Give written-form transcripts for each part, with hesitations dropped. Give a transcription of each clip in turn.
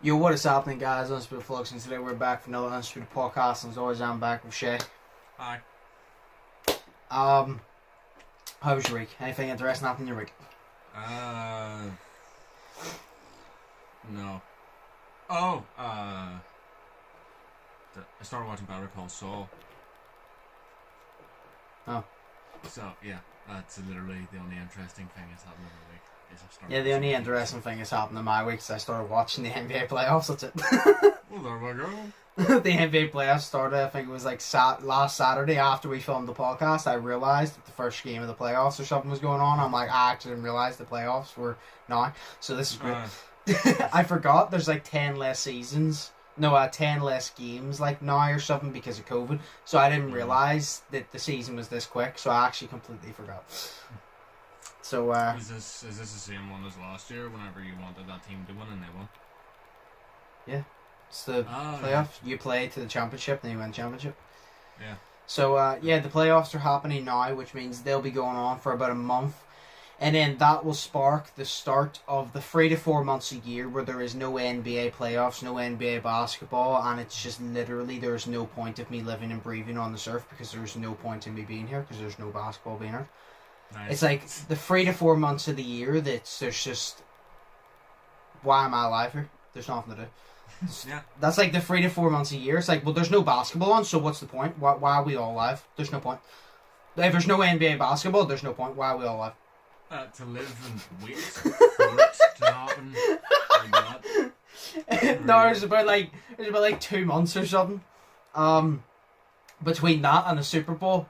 Yo, what is happening, guys? Undisputed Flux, and today we're back for another Undisputed podcast. And as always, I'm back with Shay. Hi. How was your week? Anything interesting happening in your week? No. Oh, I started watching Better Call Saul. Oh. So, yeah, that's literally the only interesting thing that's happened in the week. Yeah, the only interesting thing that's happened in my week is I started watching the NBA playoffs. That's it. Well, there we go. The NBA playoffs started, I think it was like last Saturday after we filmed the podcast. I realised that the first game of the playoffs or something was going on. I'm like, I actually didn't realise the playoffs were now. So this is great. I forgot there's like 10 less seasons. No, 10 less games like now or something because of COVID. So I didn't realise that the season was this quick. So I actually completely forgot. So Is this the same one as last year? Whenever you wanted that team to win and they won. Yeah, it's the playoffs. You play to the championship, then you win the championship. Yeah. So the playoffs are happening now, which means they'll be going on for about a month, and then that will spark the start of the 3 to 4 months a year where there is no NBA playoffs, no NBA basketball, and it's just literally there's no point of me living and breathing on the surf because there's no point in me being here because there's no basketball being here. Nice. It's like the 3 to 4 months of the year there's just, why am I alive here? There's nothing to do. Yeah. That's like the 3 to 4 months a year. It's like, well, there's no basketball on, so what's the point? Why are we all alive? There's no point. If there's no NBA basketball, there's no point. Why are we all alive? To live and wait for it to happen. Like that. No, there's about like 2 months or something. Between that and the Super Bowl.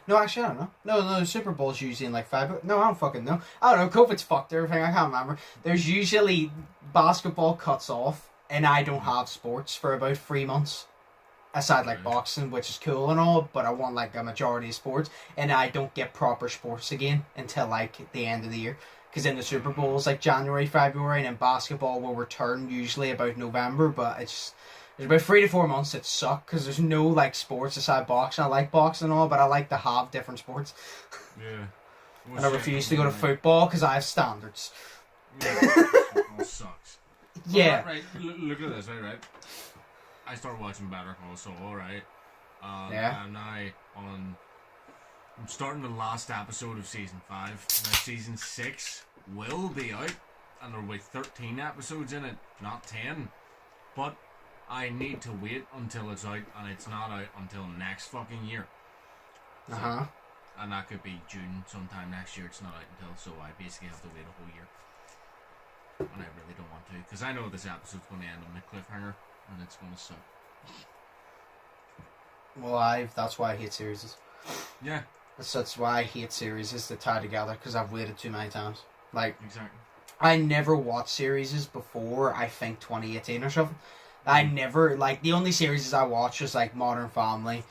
No, actually, I don't know. No, the Super Bowl's usually in like 5. No, I don't fucking know. I don't know. COVID's fucked everything. I can't remember. There's usually basketball cuts off, and I don't have sports for about 3 months. Aside like boxing, which is cool and all, but I want like a majority of sports, and I don't get proper sports again until like the end of the year. Because then the Super Bowl is like January, February, and then basketball will return usually about November, but it's there's about 3 to 4 months that suck because there's no like sports aside boxing. I like boxing and all, but I like to have different sports. Yeah. And I refuse to go to football because I have standards. Yeah, football sucks. Yeah. Well, right, look at this, right? I started watching Better Call Saul, right? Yeah. I'm now I'm starting the last episode of season 5. Now season 6 will be out, and there will be 13 episodes in it, not 10. But I need to wait until it's out, and it's not out until next fucking year. So, and that could be June sometime next year. It's not out until, so I basically have to wait a whole year. And I really don't want to, because I know this episode's going to end on a cliffhanger, and it's going to suck. Well, that's why I hate series. Yeah. That's why I hate series that tie together, because I've waited too many times. Like, exactly. I never watched series before, I think, 2018 or something. I never, like, the only series I watched was, like, Modern Family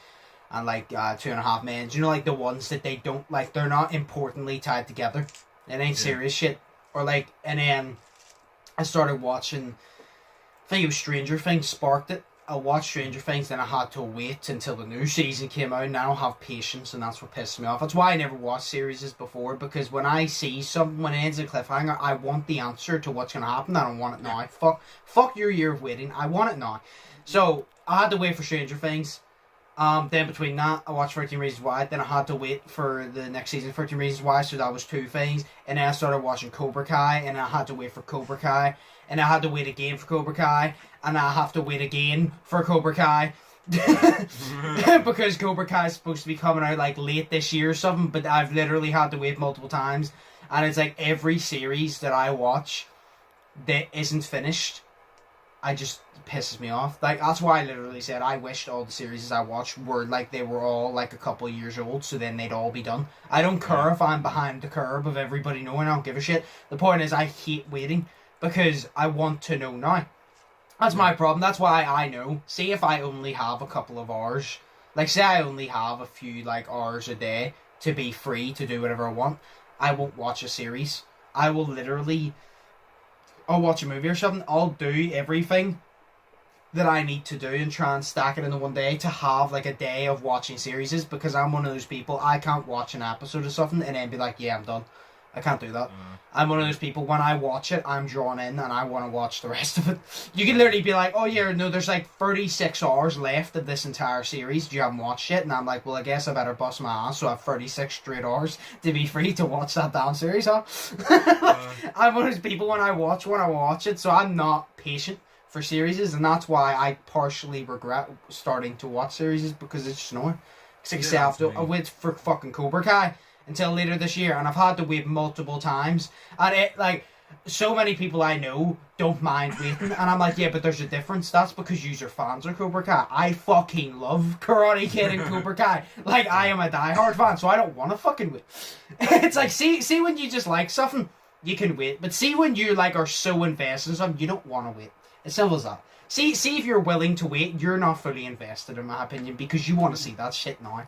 and, like, 2.5 Men. You know, like, the ones that they don't, like, they're not importantly tied together. It ain't serious shit. Or, like, and then I started watching, I think it was Stranger Things sparked it. I watched Stranger Things, then I had to wait until the new season came out, and I don't have patience, and that's what pisses me off. That's why I never watched series before, because when I see something, when it ends in a cliffhanger, I want the answer to what's going to happen. I don't want it now. Fuck your year of waiting. I want it now. So, I had to wait for Stranger Things. Then between that, I watched 13 Reasons Why. Then I had to wait for the next season, 13 Reasons Why, so that was 2 things. And then I started watching Cobra Kai, and I had to wait for Cobra Kai. And I had to wait again for Cobra Kai, and I have to wait again for Cobra Kai. Because Cobra Kai is supposed to be coming out like late this year or something, but I've literally had to wait multiple times. And it's like every series that I watch that isn't finished, it pisses me off. Like, that's why I literally said I wished all the series I watched were like they were all like a couple of years old, so then they'd all be done. I don't care if I'm behind the curve of everybody knowing. I don't give a shit. The point is, I hate waiting because I want to know now. That's my problem. That's why I know. See, if I only have a couple of hours, like say I only have a few like hours a day to be free to do whatever I want, I won't watch a series. I will literally, I'll watch a movie or something. I'll do everything that I need to do and try and stack it into one day to have like a day of watching series, because I'm one of those people, I can't watch an episode of something and then be like, yeah, I'm done. I can't do that. I'm one of those people, when I watch it, I'm drawn in and I want to watch the rest of it. You can literally be like, oh yeah, no, there's like 36 hours left of this entire series. You haven't watched it? And I'm like, well, I guess I better bust my ass so I have 36 straight hours to be free to watch that damn series, huh? I'm one of those people, when I watch it, so I'm not patient for series, and that's why I partially regret starting to watch series, because it's just annoying. Because like I say, I wait for fucking Cobra Kai until later this year, and I've had to wait multiple times, and it, like, so many people I know don't mind waiting, and I'm like, yeah, but there's a difference. That's because you're fans of Cobra Kai. I fucking love Karate Kid and Cobra Kai. Like, I am a diehard fan, so I don't want to fucking wait. It's like, see when you just like something, you can wait, but see when you, like, are so invested in something, you don't want to wait. As simple as that. See if you're willing to wait, you're not fully invested, in my opinion, because you want to see that shit now.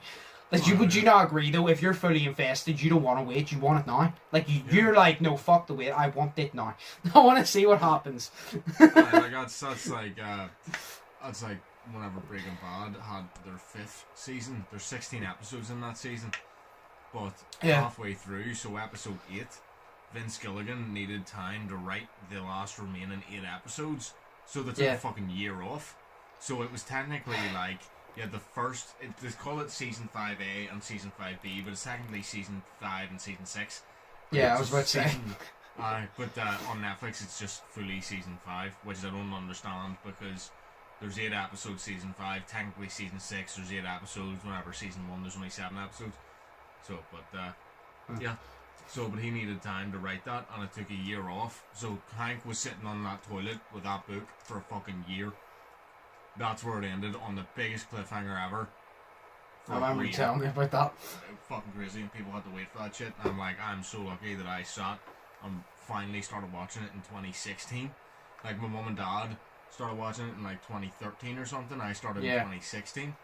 Like, would you not agree, though? If you're fully invested, you don't want to wait, you want it now. Like, you're like, no, fuck the wait, I want it now. I want to see what happens. That's like whenever Breaking Bad had their 5th season. There's 16 episodes in that season. But halfway through, so episode 8, Vince Gilligan needed time to write the last remaining 8 episodes. So they took a fucking year off. So it was technically like... Yeah, the first... They call it Season 5A and Season 5B, but it's technically Season 5 and Season 6. Yeah, I was about to say. But on Netflix, it's just fully Season 5, which I don't understand, because there's 8 episodes Season 5, technically Season 6, there's 8 episodes, whenever Season 1 there's only 7 episodes. So, but he needed time to write that, and it took a year off. So Hank was sitting on that toilet with that book for a fucking year. That's where it ended, on the biggest cliffhanger ever. I remember you telling me about that. Fucking crazy, and people had to wait for that shit. And I'm like, I'm so lucky that I sat and finally started watching it in 2016. Like, my mum and dad started watching it in like 2013 or something. I started in 2016,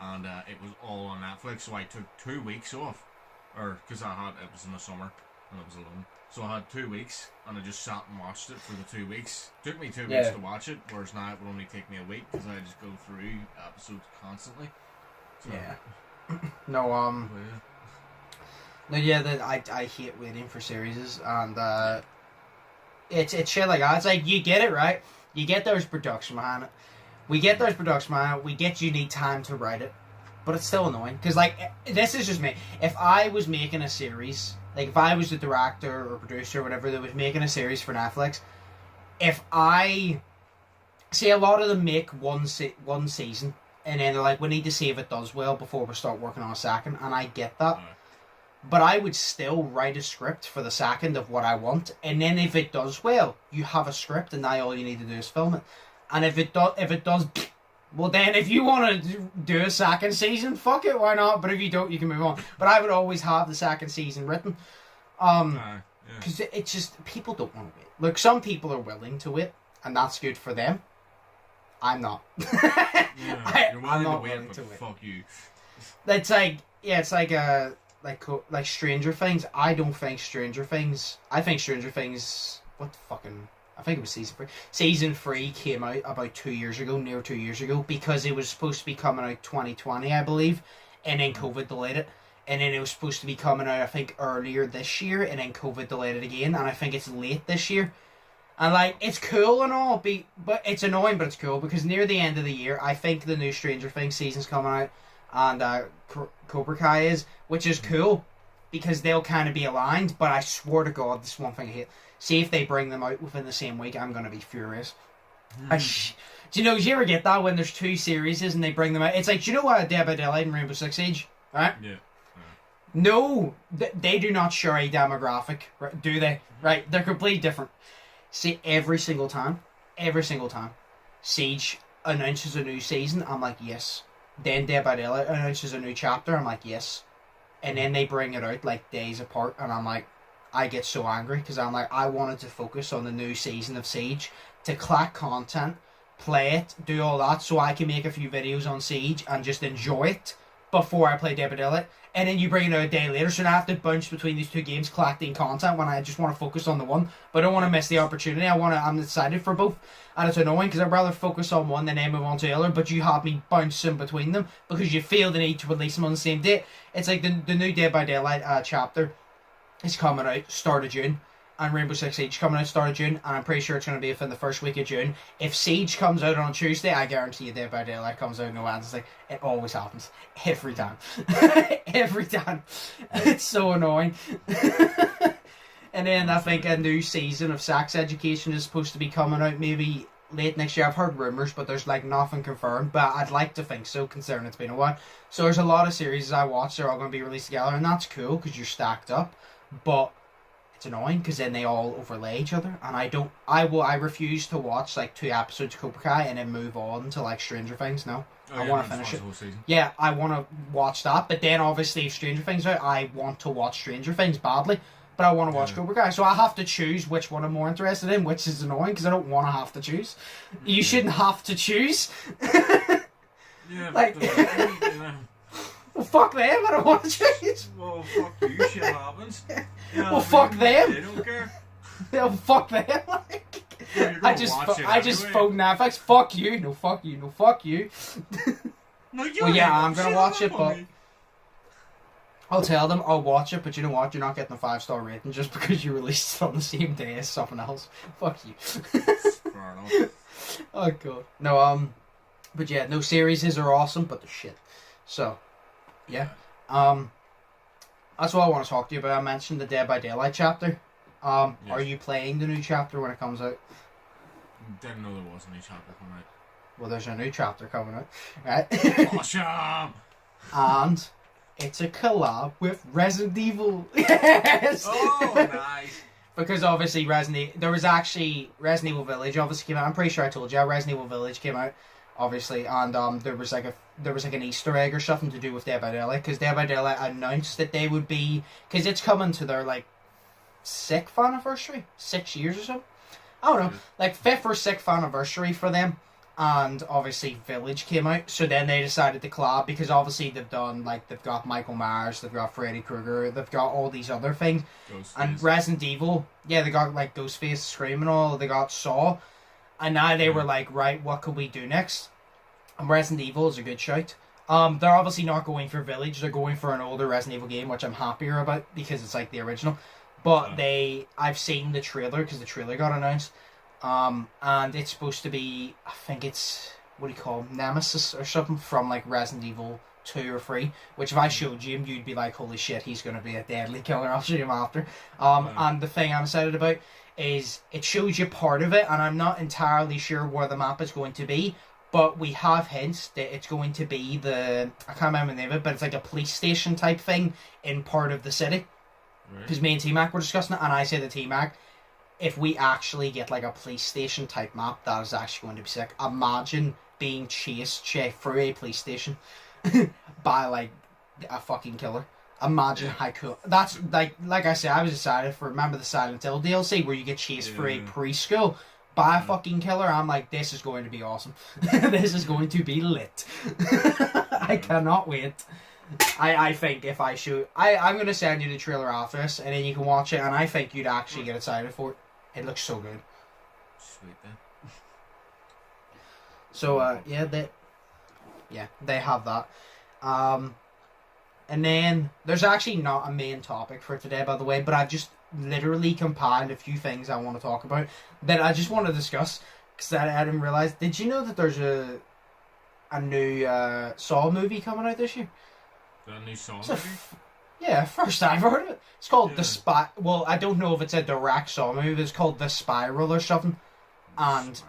and it was all on Netflix. So I took 2 weeks off, because it was in the summer and I was alone. So I had 2 weeks, and I just sat and watched it for the 2 weeks. Took me 2 weeks to watch it, whereas now it would only take me a week, because I just go through episodes constantly. So, I hate waiting for series, and it's shit like that. It's like, you get it, right? You get there's production behind it. We get you need time to write it, but it's still annoying, because, like, this is just me. If I was making a series... Like, if I was the director or producer or whatever that was making a series for Netflix, if I... See, a lot of them make one season, and then they're like, we need to see if it does well before we start working on a second, and I get that. But I would still write a script for the second of what I want, and then if it does well, you have a script, and now all you need to do is film it. And if it does... Well, then, if you want to do a second season, fuck it, why not? But if you don't, you can move on. But I would always have the second season written. Because it's just, people don't want to wait. Look, some people are willing to wait, and that's good for them. I'm not. You're willing to wait, but fuck you. It's like, like Stranger Things. I don't think Stranger Things... I think Stranger Things... I think it was season 3. Season 3 came out about 2 years ago, near 2 years ago, because it was supposed to be coming out 2020, I believe, and then COVID delayed it. And then it was supposed to be coming out, I think, earlier this year, and then COVID delayed it again, and I think it's late this year. And, like, it's cool and all, but it's annoying, but it's cool, because near the end of the year, I think the new Stranger Things season's coming out, and Cobra Kai is, which is cool, because they'll kind of be aligned, but I swear to God, this is one thing I hate. See if they bring them out within the same week, I'm going to be furious. Do you ever get that when there's 2 series and they bring them out? It's like, do you know what Dead by Daylight and Rainbow Six Siege? Right? Yeah. No, they do not share a demographic, do they? Right? They're completely different. See, every single time, Siege announces a new season, I'm like, yes. Then Dead by Daylight announces a new chapter, I'm like, yes. And then they bring it out like days apart, and I'm like, I get so angry, because I'm like, I wanted to focus on the new season of Siege, to collect content, play it, do all that, so I can make a few videos on Siege and just enjoy it before I play Dead by Daylight. And then you bring it out a day later, so I have to bounce between these 2 games collecting content when I just want to focus on the one, but I don't want to miss the opportunity. I'm excited for both, and it's annoying because I'd rather focus on one than then move on to the other, but you have me bouncing between them because you feel the need to release them on the same date. It's like the new Dead by Daylight chapter is coming out start of June, and Rainbow Six Siege coming out start of June, and I'm pretty sure it's going to be within the first week of June. If Siege comes out on Tuesday, I guarantee you Dead by Daylight comes out on Wednesday. It always happens. Every time. Every time. It's so annoying. And then I think a new season of Sex Education is supposed to be coming out maybe late next year. I've heard rumours, but there's like nothing confirmed. But I'd like to think so, considering it's been a while. So there's a lot of series I watch. They're all going to be released together, and that's cool because you're stacked up. But it's annoying because then they all overlay each other, and I refuse to watch like 2 episodes of Cobra Kai and then move on to like Stranger Things. No, I want to finish it. Yeah, I want to watch that, but then obviously if Stranger Things out, I want to watch Stranger Things badly. But I want to watch Cobra Kai, so I have to choose which one I'm more interested in, which is annoying because I don't want to have to choose. You shouldn't have to choose. Yeah, like, well, fuck them. I don't want to choose. Well, fuck you. Shit happens. Yeah, well, fuck them. They don't care. Yeah, fuck them. Like, I just phone Netflix. Fuck you. No, fuck you. No, fuck you. No, you. Well, yeah, I'm gonna watch it, but. I'll tell them I'll watch it, but you know what? You're not getting a 5-star rating just because you released it on the same day as something else. Fuck you. Fair enough. Oh god. No, but yeah, no, series are awesome, but they're shit. So, yeah. That's what I want to talk to you about. I mentioned the Dead by Daylight chapter. Yes. Are you playing the new chapter when it comes out? Didn't know there was a new chapter coming out. Well, there's a new chapter coming out, right? Awesome. And it's a collab with Resident Evil. Yes! Oh, nice. Because obviously there was actually Resident Evil Village obviously came out. I'm pretty sure I told you Resident Evil Village came out, obviously, and there was like an Easter egg or something to do with Dead by Daylight, because Dead by Daylight announced that they would be, because it's coming to their like 6th anniversary, 6 years or so. I don't know, like 5th or 6th anniversary for them. And obviously Village came out, so then they decided to collab, because obviously they've got Michael Myers, they've got Freddy Krueger, they've got all these other things. Ghostface. And Resident Evil, yeah, they got like Ghostface, Scream and all, they got Saw, and now they were like, right, what could we do next? And Resident Evil is a good shout. They're obviously not going for Village, they're going for an older Resident Evil game, which I'm happier about, because it's like the original. But I've seen the trailer, because the trailer got announced. And it's supposed to be, I think it's, what do you call them, Nemesis or something from like Resident Evil 2 or 3, which if I showed you, you'd be like, holy shit, he's going to be a deadly killer. I'll show him after. And the thing I'm excited about is it shows you part of it, and I'm not entirely sure where the map is going to be, but we have hints that it's going to be I can't remember the name of it, but it's like a police station type thing in part of the city. Because me and T-Mac were discussing it, and I say to T-Mac, if we actually get like a police station type map, that is actually going to be sick. Imagine being chased through a police station by like a fucking killer. Imagine how cool. That's like I said, I was excited for, remember the Silent Hill DLC where you get chased through a preschool by a fucking killer? I'm like, this is going to be awesome. This is going to be lit. I cannot wait. I think if I shoot, I'm going to send you the trailer after this, and then you can watch it, and I think you'd actually get excited for it. It looks so good. Sweet then. So they have that. And then there's actually not a main topic for today, by the way, but I've just literally compiled a few things I want to talk about that I just want to discuss, because I didn't realize. Did you know that there's a new Saw movie coming out this year? A new Saw movie? Yeah, first I've heard of it. It's called The Spy. Well, I don't know if it's a direct Saw movie, but it's called The Spiral or something. And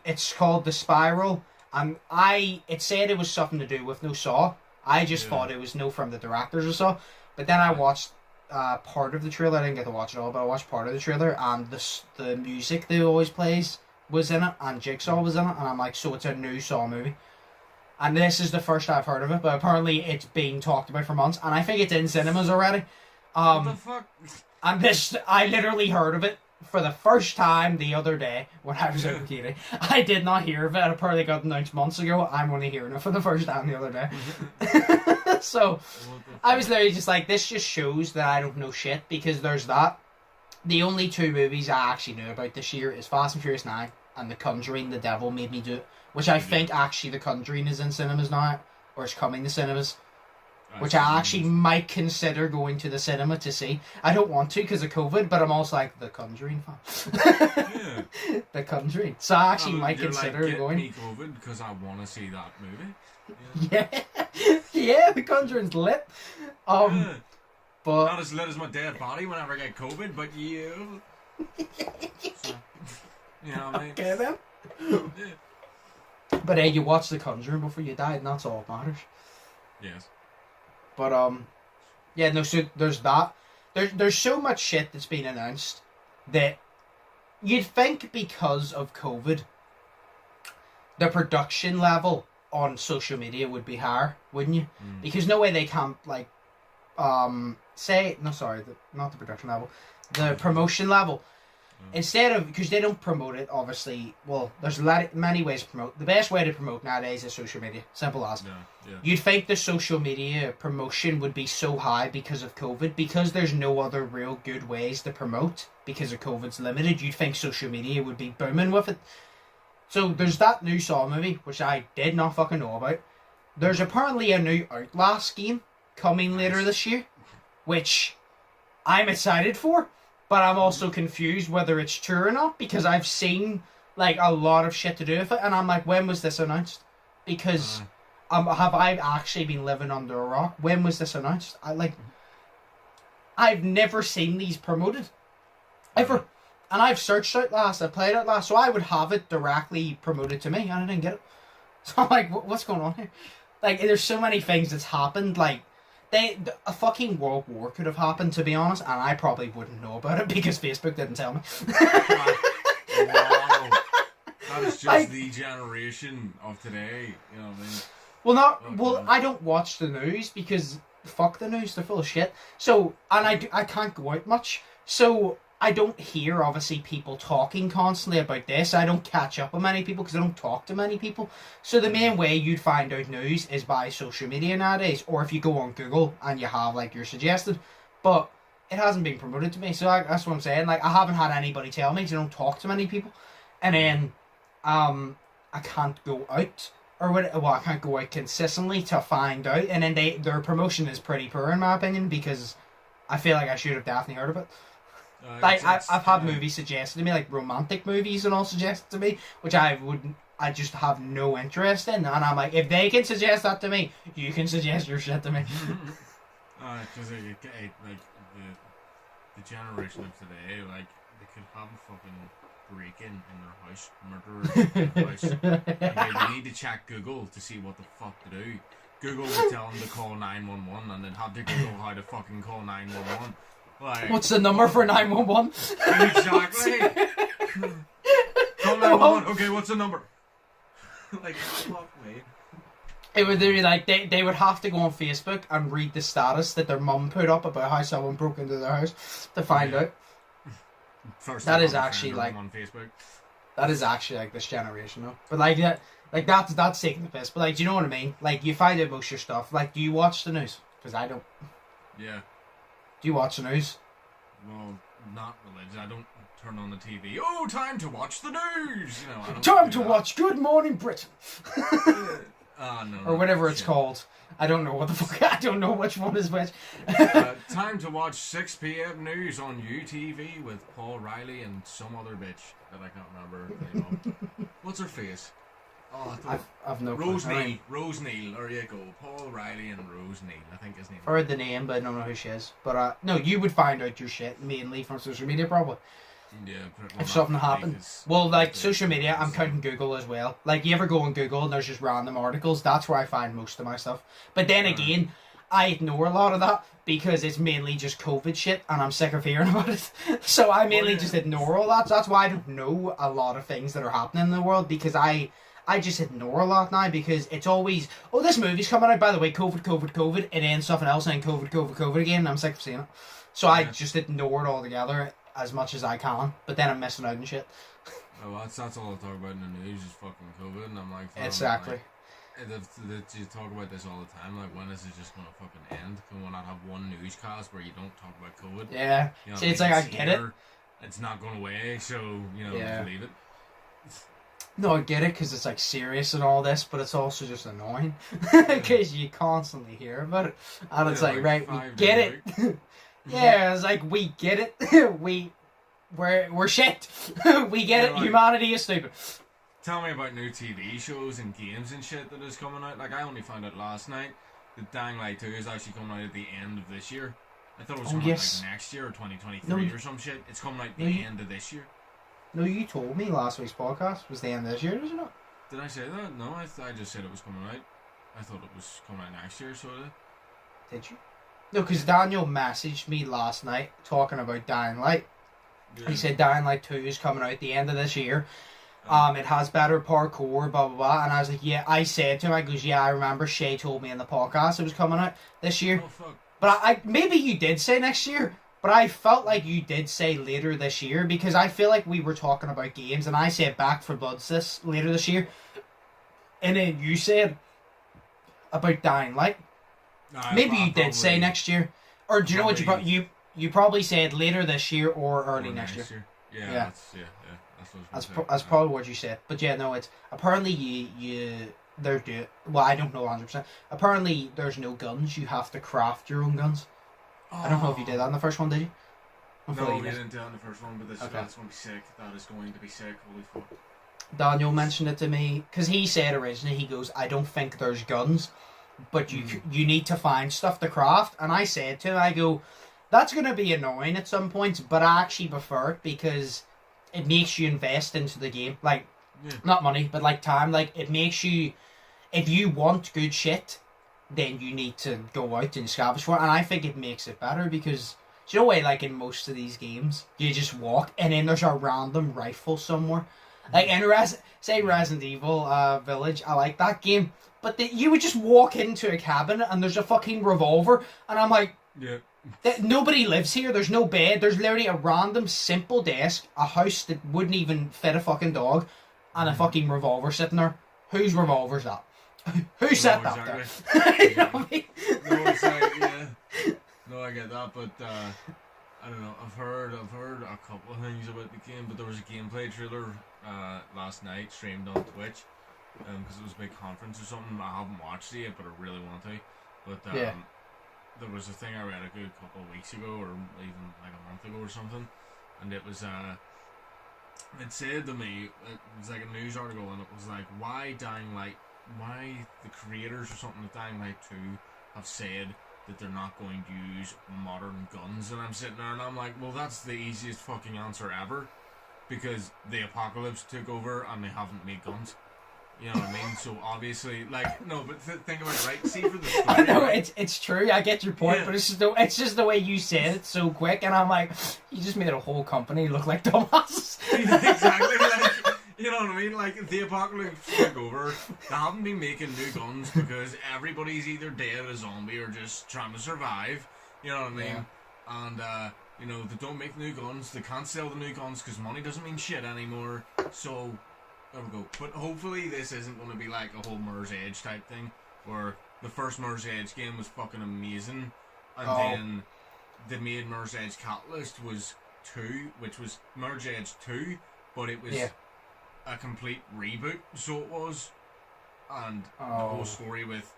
it's called The Spiral. And it said it was something to do with no Saw. I just thought it was no from the directors or so. But then I watched part of the trailer. I didn't get to watch it all, but I watched part of the trailer. And the music they always plays was in it. And Jigsaw was in it. And I'm like, so it's a new Saw movie. And this is the first I've heard of it, but apparently it's being talked about for months, and I think it's in cinemas already. What the fuck? And I literally heard of it for the first time the other day when I was out with Katie. I did not hear of it. It apparently got announced months ago. I'm only hearing it for the first time the other day. So I was literally just like, this just shows that I don't know shit, because there's that. The only 2 movies I actually knew about this year is Fast and Furious 9 and The Conjuring, The Devil Made Me Do It. Which I think actually The Conjuring is in cinemas now, or it's coming to cinemas. which I actually might consider going to the cinema to see. I don't want to because of COVID, but I'm also like the Conjuring fan. Yeah. The Conjuring. So I actually might you're consider like, going. me COVID because I want to see that movie. Yeah. Yeah, the Conjuring's lit. Yeah. But Not as lit as my dead body whenever I get COVID, but you. So, you know what I mean? okay then. Yeah. But hey, you watched the Conjuring before you died, and that's all that matters. Yes. But yeah, no. So there's that. There's so much shit that's been announced that you'd think because of COVID, the production level on social media would be higher, wouldn't you? Because no way they can't like say no. Sorry, not the production level, the promotion level. Instead of, because they don't promote it, obviously, well, there's many ways to promote. The best way to promote nowadays is social media. Simple as. Yeah. You'd think the social media promotion would be so high because of COVID, because there's no other real good ways to promote, because of COVID's limited, you'd think social media would be booming with it. So there's that new Saw movie, which I did not fucking know about. There's apparently a new Outlast game coming later this year, which I'm excited for. But I'm also confused whether it's true or not, because I've seen like a lot of shit to do with it, and I'm like, when was this announced? Because have I actually been living under a rock? When was this announced? I've never seen these promoted, ever, and I've searched Outlast, I played Outlast, so I would have it directly promoted to me, and I didn't get it. So I'm like, what's going on here? Like, there's so many things that's happened, like. A fucking world war could have happened, to be honest, and I probably wouldn't know about it because Facebook didn't tell me. Wow. That is just the generation of today, you know what I mean? I don't watch the news because fuck the news, they're full of shit. So, and I can't go out much, so I don't hear, obviously, people talking constantly about this. I don't catch up with many people because I don't talk to many people. So the main way you'd find out news is by social media nowadays, or if you go on Google and you have, like, your suggested. But it hasn't been promoted to me, so that's what I'm saying. Like, I haven't had anybody tell me because I don't talk to many people. And then, I can't go out, I can't go out consistently to find out. And then their promotion is pretty poor, in my opinion, because I feel like I should have definitely heard of it. Like I've had movies suggested to me, like romantic movies and all suggested to me, which I just have no interest in, and I'm like, if they can suggest that to me, you can suggest your shit to me. Because like the generation of today, like they could have a fucking break-in in their house, murderers in their house, and they need to check Google to see what the fuck to do. Google would tell them to call 911, and then have to Google how to fucking call 911. Like, what's the number for 911? Exactly. Call 911. Okay, what's the number? Like, fuck me. It would be like they would have to go on Facebook and read the status that their mum put up about how someone broke into their house to find out. First, that is actually like on Facebook. That is actually like this generation though. But like that's taking the piss. But like, do you know what I mean? Like, you find out most of your stuff. Like, do you watch the news? Because I don't. Yeah. Do you watch the news? Well, not religious. I don't turn on the TV. Oh, time to watch the news! You know, I don't time to watch Good Morning Britain! No, or whatever it's called. I don't know what the fuck. I don't know which one is which. Time to watch 6 p.m. news on UTV with Paul Riley and some other bitch that I can't remember the name of. What's her face? Oh, I've no Rose clue. Neal. Rose Neal. There you go. Paul Riley and Rose Neal. I think his name. Heard the name, but I don't know who she is. But no, you would find out your shit mainly from social media, probably. Yeah. If something happened. Well, like social media, I'm counting Google as well. Like, you ever go on Google and there's just random articles? That's where I find most of my stuff. But then again, I ignore a lot of that because it's mainly just COVID shit and I'm sick of hearing about it. So I mainly just ignore all that. So that's why I don't know a lot of things that are happening in the world, because I just ignore a lot now, because it's always, oh, this movie's coming out, by the way, COVID, and then something else, and then COVID again, and I'm sick of seeing it. So I just ignore it altogether as much as I can, but then I'm missing out and shit. Oh, that's all I talk about in the news is fucking COVID, and I'm like... Exactly. You talk about this all the time, like, when is it just going to fucking end? Can we not have one newscast where you don't talk about COVID? Yeah. You know, see, it's like, I get it. It's not going away, so, just leave it. No, I get it because it's like serious and all this, but it's also just annoying because you constantly hear about it, and it's like right, we get it. Yeah, it's like we get it. we're shit. We get it. Like, humanity is stupid. Tell me about new TV shows and games and shit that is coming out. Like I only found out last night that Dying Light 2 is actually coming out at the end of this year. I thought it was coming out like next year or 2023 or some shit. It's coming out at the end of this year. No, you told me last week's podcast was the end of this year, isn't it? Did I say that? No, I just said it was coming out. I thought it was coming out next year, sort of. Did you? No, because Daniel messaged me last night talking about Dying Light. Yeah. He said Dying Light 2 is coming out at the end of this year. It has better parkour, blah, blah, blah. And I was like, yeah, I said to him, I goes, yeah, I remember Shay told me in the podcast it was coming out this year. Oh, fuck. But I maybe you did say next year, but I felt like you did say later this year because I feel like we were talking about games and I said Back 4 Blood's later this year. And then you said about Dying Light. No, maybe you did say next year. Or do you know what you probably said later this year or early next year. Yeah. That's probably what you said. But yeah, no, it's apparently well, I don't know 100%. Apparently there's no guns. You have to craft your own guns. I don't know if you did that in the first one, did you? No, we didn't do it in the first one, but that's going to be sick. That is going to be sick. Holy fuck. Daniel mentioned it to me because he said originally, he goes, I don't think there's guns, but you need to find stuff to craft. And I said to him, I go, that's going to be annoying at some points, but I actually prefer it because it makes you invest into the game. Like, not money, but like time. Like, it makes you, if you want good shit, then you need to go out and scavenge for it. And I think it makes it better because, do you know why, like in most of these games, you just walk and then there's a random rifle somewhere. Like in Resident Evil Village, I like that game. But you would just walk into a cabin and there's a fucking revolver. And I'm like, nobody lives here. There's no bed. There's literally a random simple desk, a house that wouldn't even fit a fucking dog, and a fucking revolver sitting there. Whose revolver's that? Who set that there? You know what I mean? No, it's like, yeah. No, I get that, but I don't know. I've heard a couple of things about the game, but there was a gameplay trailer last night streamed on Twitch because it was a big conference or something. I haven't watched it yet, but I really want to. But there was a thing I read a good couple of weeks ago, or even like a month ago or something, and it was it said to me, it was like a news article, and it was like, why the creators or something of Dying Light 2 have said that they're not going to use modern guns. And I'm sitting there and I'm like, well, that's the easiest fucking answer ever, because the apocalypse took over and they haven't made guns. You know what I mean? So obviously, like, no, but think about it, right? See, for the story, I know, right? it's true, I get your point, but it's just the way you said it so quick, and I'm like, you just made a whole company look like dumbasses. Exactly, like, you know what I mean? Like, the apocalypse took over, they haven't been making new guns because everybody's either dead, a zombie, or just trying to survive, you know what I mean? Yeah. And, you know, they don't make new guns, they can't sell the new guns because money doesn't mean shit anymore, so there we go. But hopefully this isn't going to be like a whole Mirror's Edge type thing, where the first Mirror's Edge game was fucking amazing, and then the made Mirror's Edge Catalyst was 2, which was Mirror's Edge 2, but it was a complete reboot, so it was, and the whole story with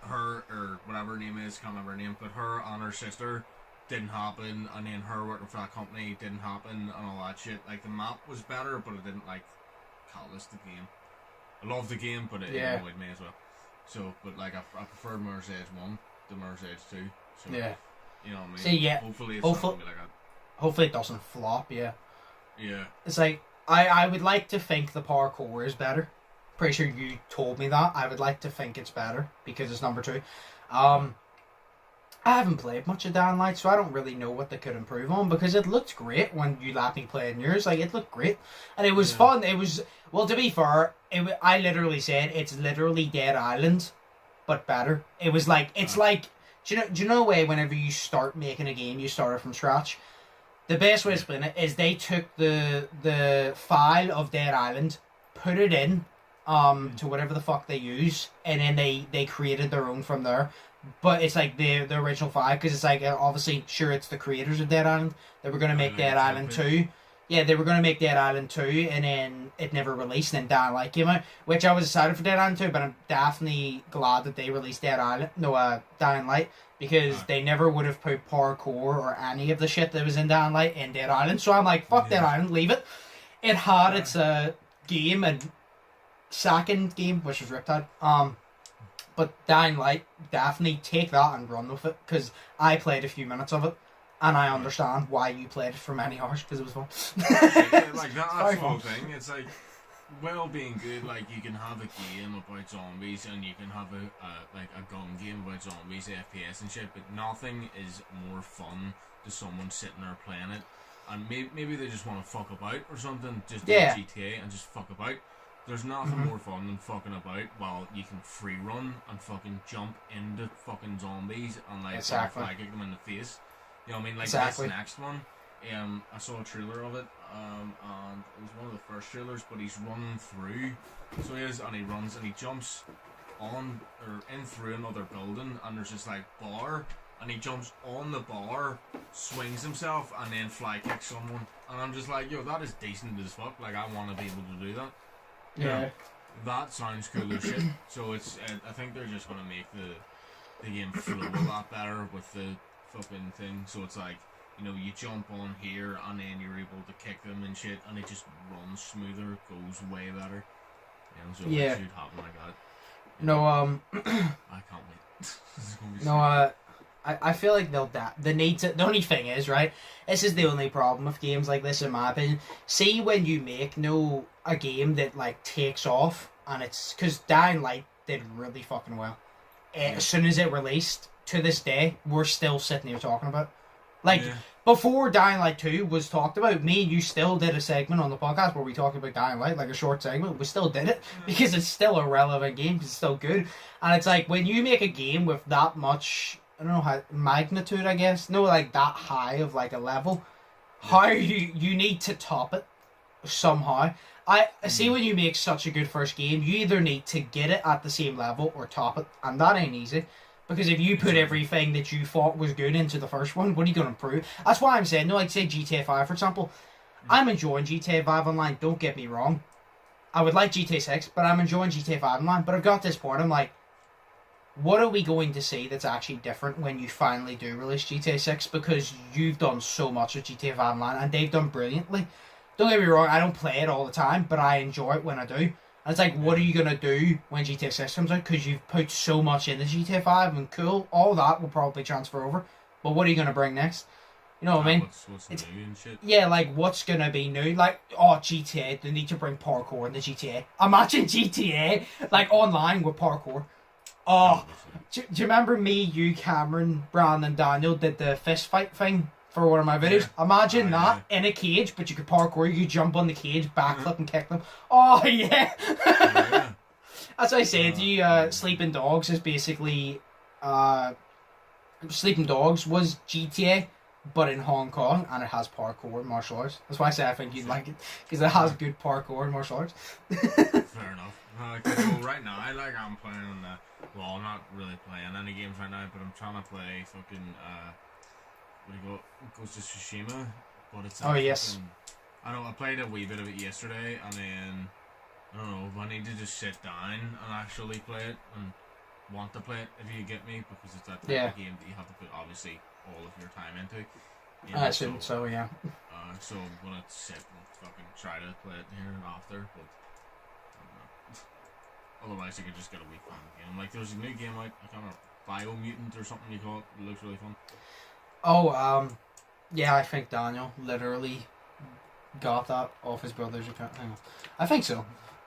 her, or whatever her name is, can't remember her name, but her and her sister didn't happen, and then her working for that company didn't happen, and all that shit. Like, the map was better, but it didn't, like, Catalyst the game. I love the game, but it annoyed me as well. So, but like, I preferred Mirror's Edge 1 to Mirror's Edge 2. So, you know what I mean? See, hopefully it's not going to be like that. Hopefully it doesn't flop, Yeah. It's like, I would like to think the parkour is better. Pretty sure you told me that. I would like to think it's better because it's number 2. I haven't played much of Dying Light, so I don't really know what they could improve on, because it looked great when you let me play in yours. Like, it looked great. And it was fun. It was, well, to be fair, I literally said it's literally Dead Island, but better. It was like, it's like, do you know the way whenever you start making a game, you start it from scratch? The best way to explain it is they took the file of Dead Island, put it in to whatever the fuck they use, and then they created their own from there. But it's like the original file, because it's like, obviously, sure, it's the creators of Dead Island. They were going to make Dead Island 2. Yeah, they were going to make Dead Island 2, and then it never released, and then Dying Light came out, which I was excited for Dead Island 2, but I'm definitely glad that they released Dying Light, because they never would have put parkour or any of the shit that was in Dying Light in Dead Island, so I'm like, fuck Dead Island, leave it. It had its game and second game, which was Riptide, but Dying Light, definitely take that and run with it, because I played a few minutes of it. And I understand why you played it for many hours, because it was fun. Yeah, like that's the whole thing. It's like, well, being good, like you can have a game about zombies and you can have a gun game about zombies, FPS and shit, but nothing is more fun to someone sitting there playing it. And maybe they just want to fuck about or something, just do GTA and just fuck about. There's nothing more fun than fucking about while you can free run and fucking jump into fucking zombies and like fly kick them in the face. You know what I mean? Like this next one, I saw a trailer of it, and it was one of the first trailers, but he's running through, so he runs and he jumps on, or in through another building, and there's this like bar, and he jumps on the bar, swings himself, and then fly kicks someone, and I'm just like, yo, that is decent as fuck, like I want to be able to do that. Yeah. That sounds cool as shit, so it's, I think they're just going to make the game flow a lot better with the fucking thing, so it's like, you know, you jump on here and then you're able to kick them and shit, and it just runs smoother, goes way better. You know, so it should happen like that. No, I can't wait. This is gonna be no, I feel like they need to. The only thing is, right, this is the only problem with games like this, in my opinion. See, when you make a game that like takes off, and it's because Dying Light did really fucking well. As soon as it released, to this day, we're still sitting here talking about. Like, before Dying Light 2 was talked about, me and you still did a segment on the podcast where we talked about Dying Light, like a short segment. We still did it, because it's still a relevant game, because it's still good. And it's like, when you make a game with that much, I don't know how, magnitude, I guess, no, like that high of like a level, how you need to top it somehow. I see, when you make such a good first game, you either need to get it at the same level or top it, and that ain't easy. Because if you put everything that you thought was good into the first one, what are you going to improve? That's why I'm saying, like say GTA 5 for example, I'm enjoying GTA 5 Online, don't get me wrong. I would like GTA 6, but I'm enjoying GTA 5 Online. But I've got this point, I'm like, what are we going to see that's actually different when you finally do release GTA 6? Because you've done so much with GTA 5 Online, and they've done brilliantly. Don't get me wrong, I don't play it all the time, but I enjoy it when I do. And it's like, what are you going to do when GTA 6 comes out? Because you've put so much into GTA 5, and cool, all that will probably transfer over. But what are you going to bring next? You know what I mean? What's new and shit? Yeah, like, what's going to be new? Like, GTA, they need to bring parkour into GTA. Imagine GTA, like, online with parkour. Do you remember me, you, Cameron, Brandon, Daniel did the fist fight thing for one of my videos? Imagine that in a cage, but you could parkour, you could jump on the cage, backflip and kick them. Oh, yeah! That's what I said to you, Sleeping Dogs is basically... Sleeping Dogs was GTA, but in Hong Kong, and it has parkour and martial arts. That's why I say I think you'd like it, because it has good parkour and martial arts. Fair enough. Well, right now, I'm playing on well, I'm not really playing any games right now, but I'm trying to play fucking, what do you call it? Ghost of Tsushima, but it's yes. I know, I played a wee bit of it yesterday, and then, I don't know, I need to just sit down and actually play it, and want to play it, if you get me, because it's that type of game that you have to put, obviously, all of your time into. I assume so, yeah. So I'm gonna sit and fucking try to play it here after, but I don't know. Otherwise, I could just get a wee fun game. Like, there's a new game out, I can't remember, Biomutant or something you call it. It looks really fun. Oh, yeah, I think Daniel literally got that off his brother's account. Hang on. I think so.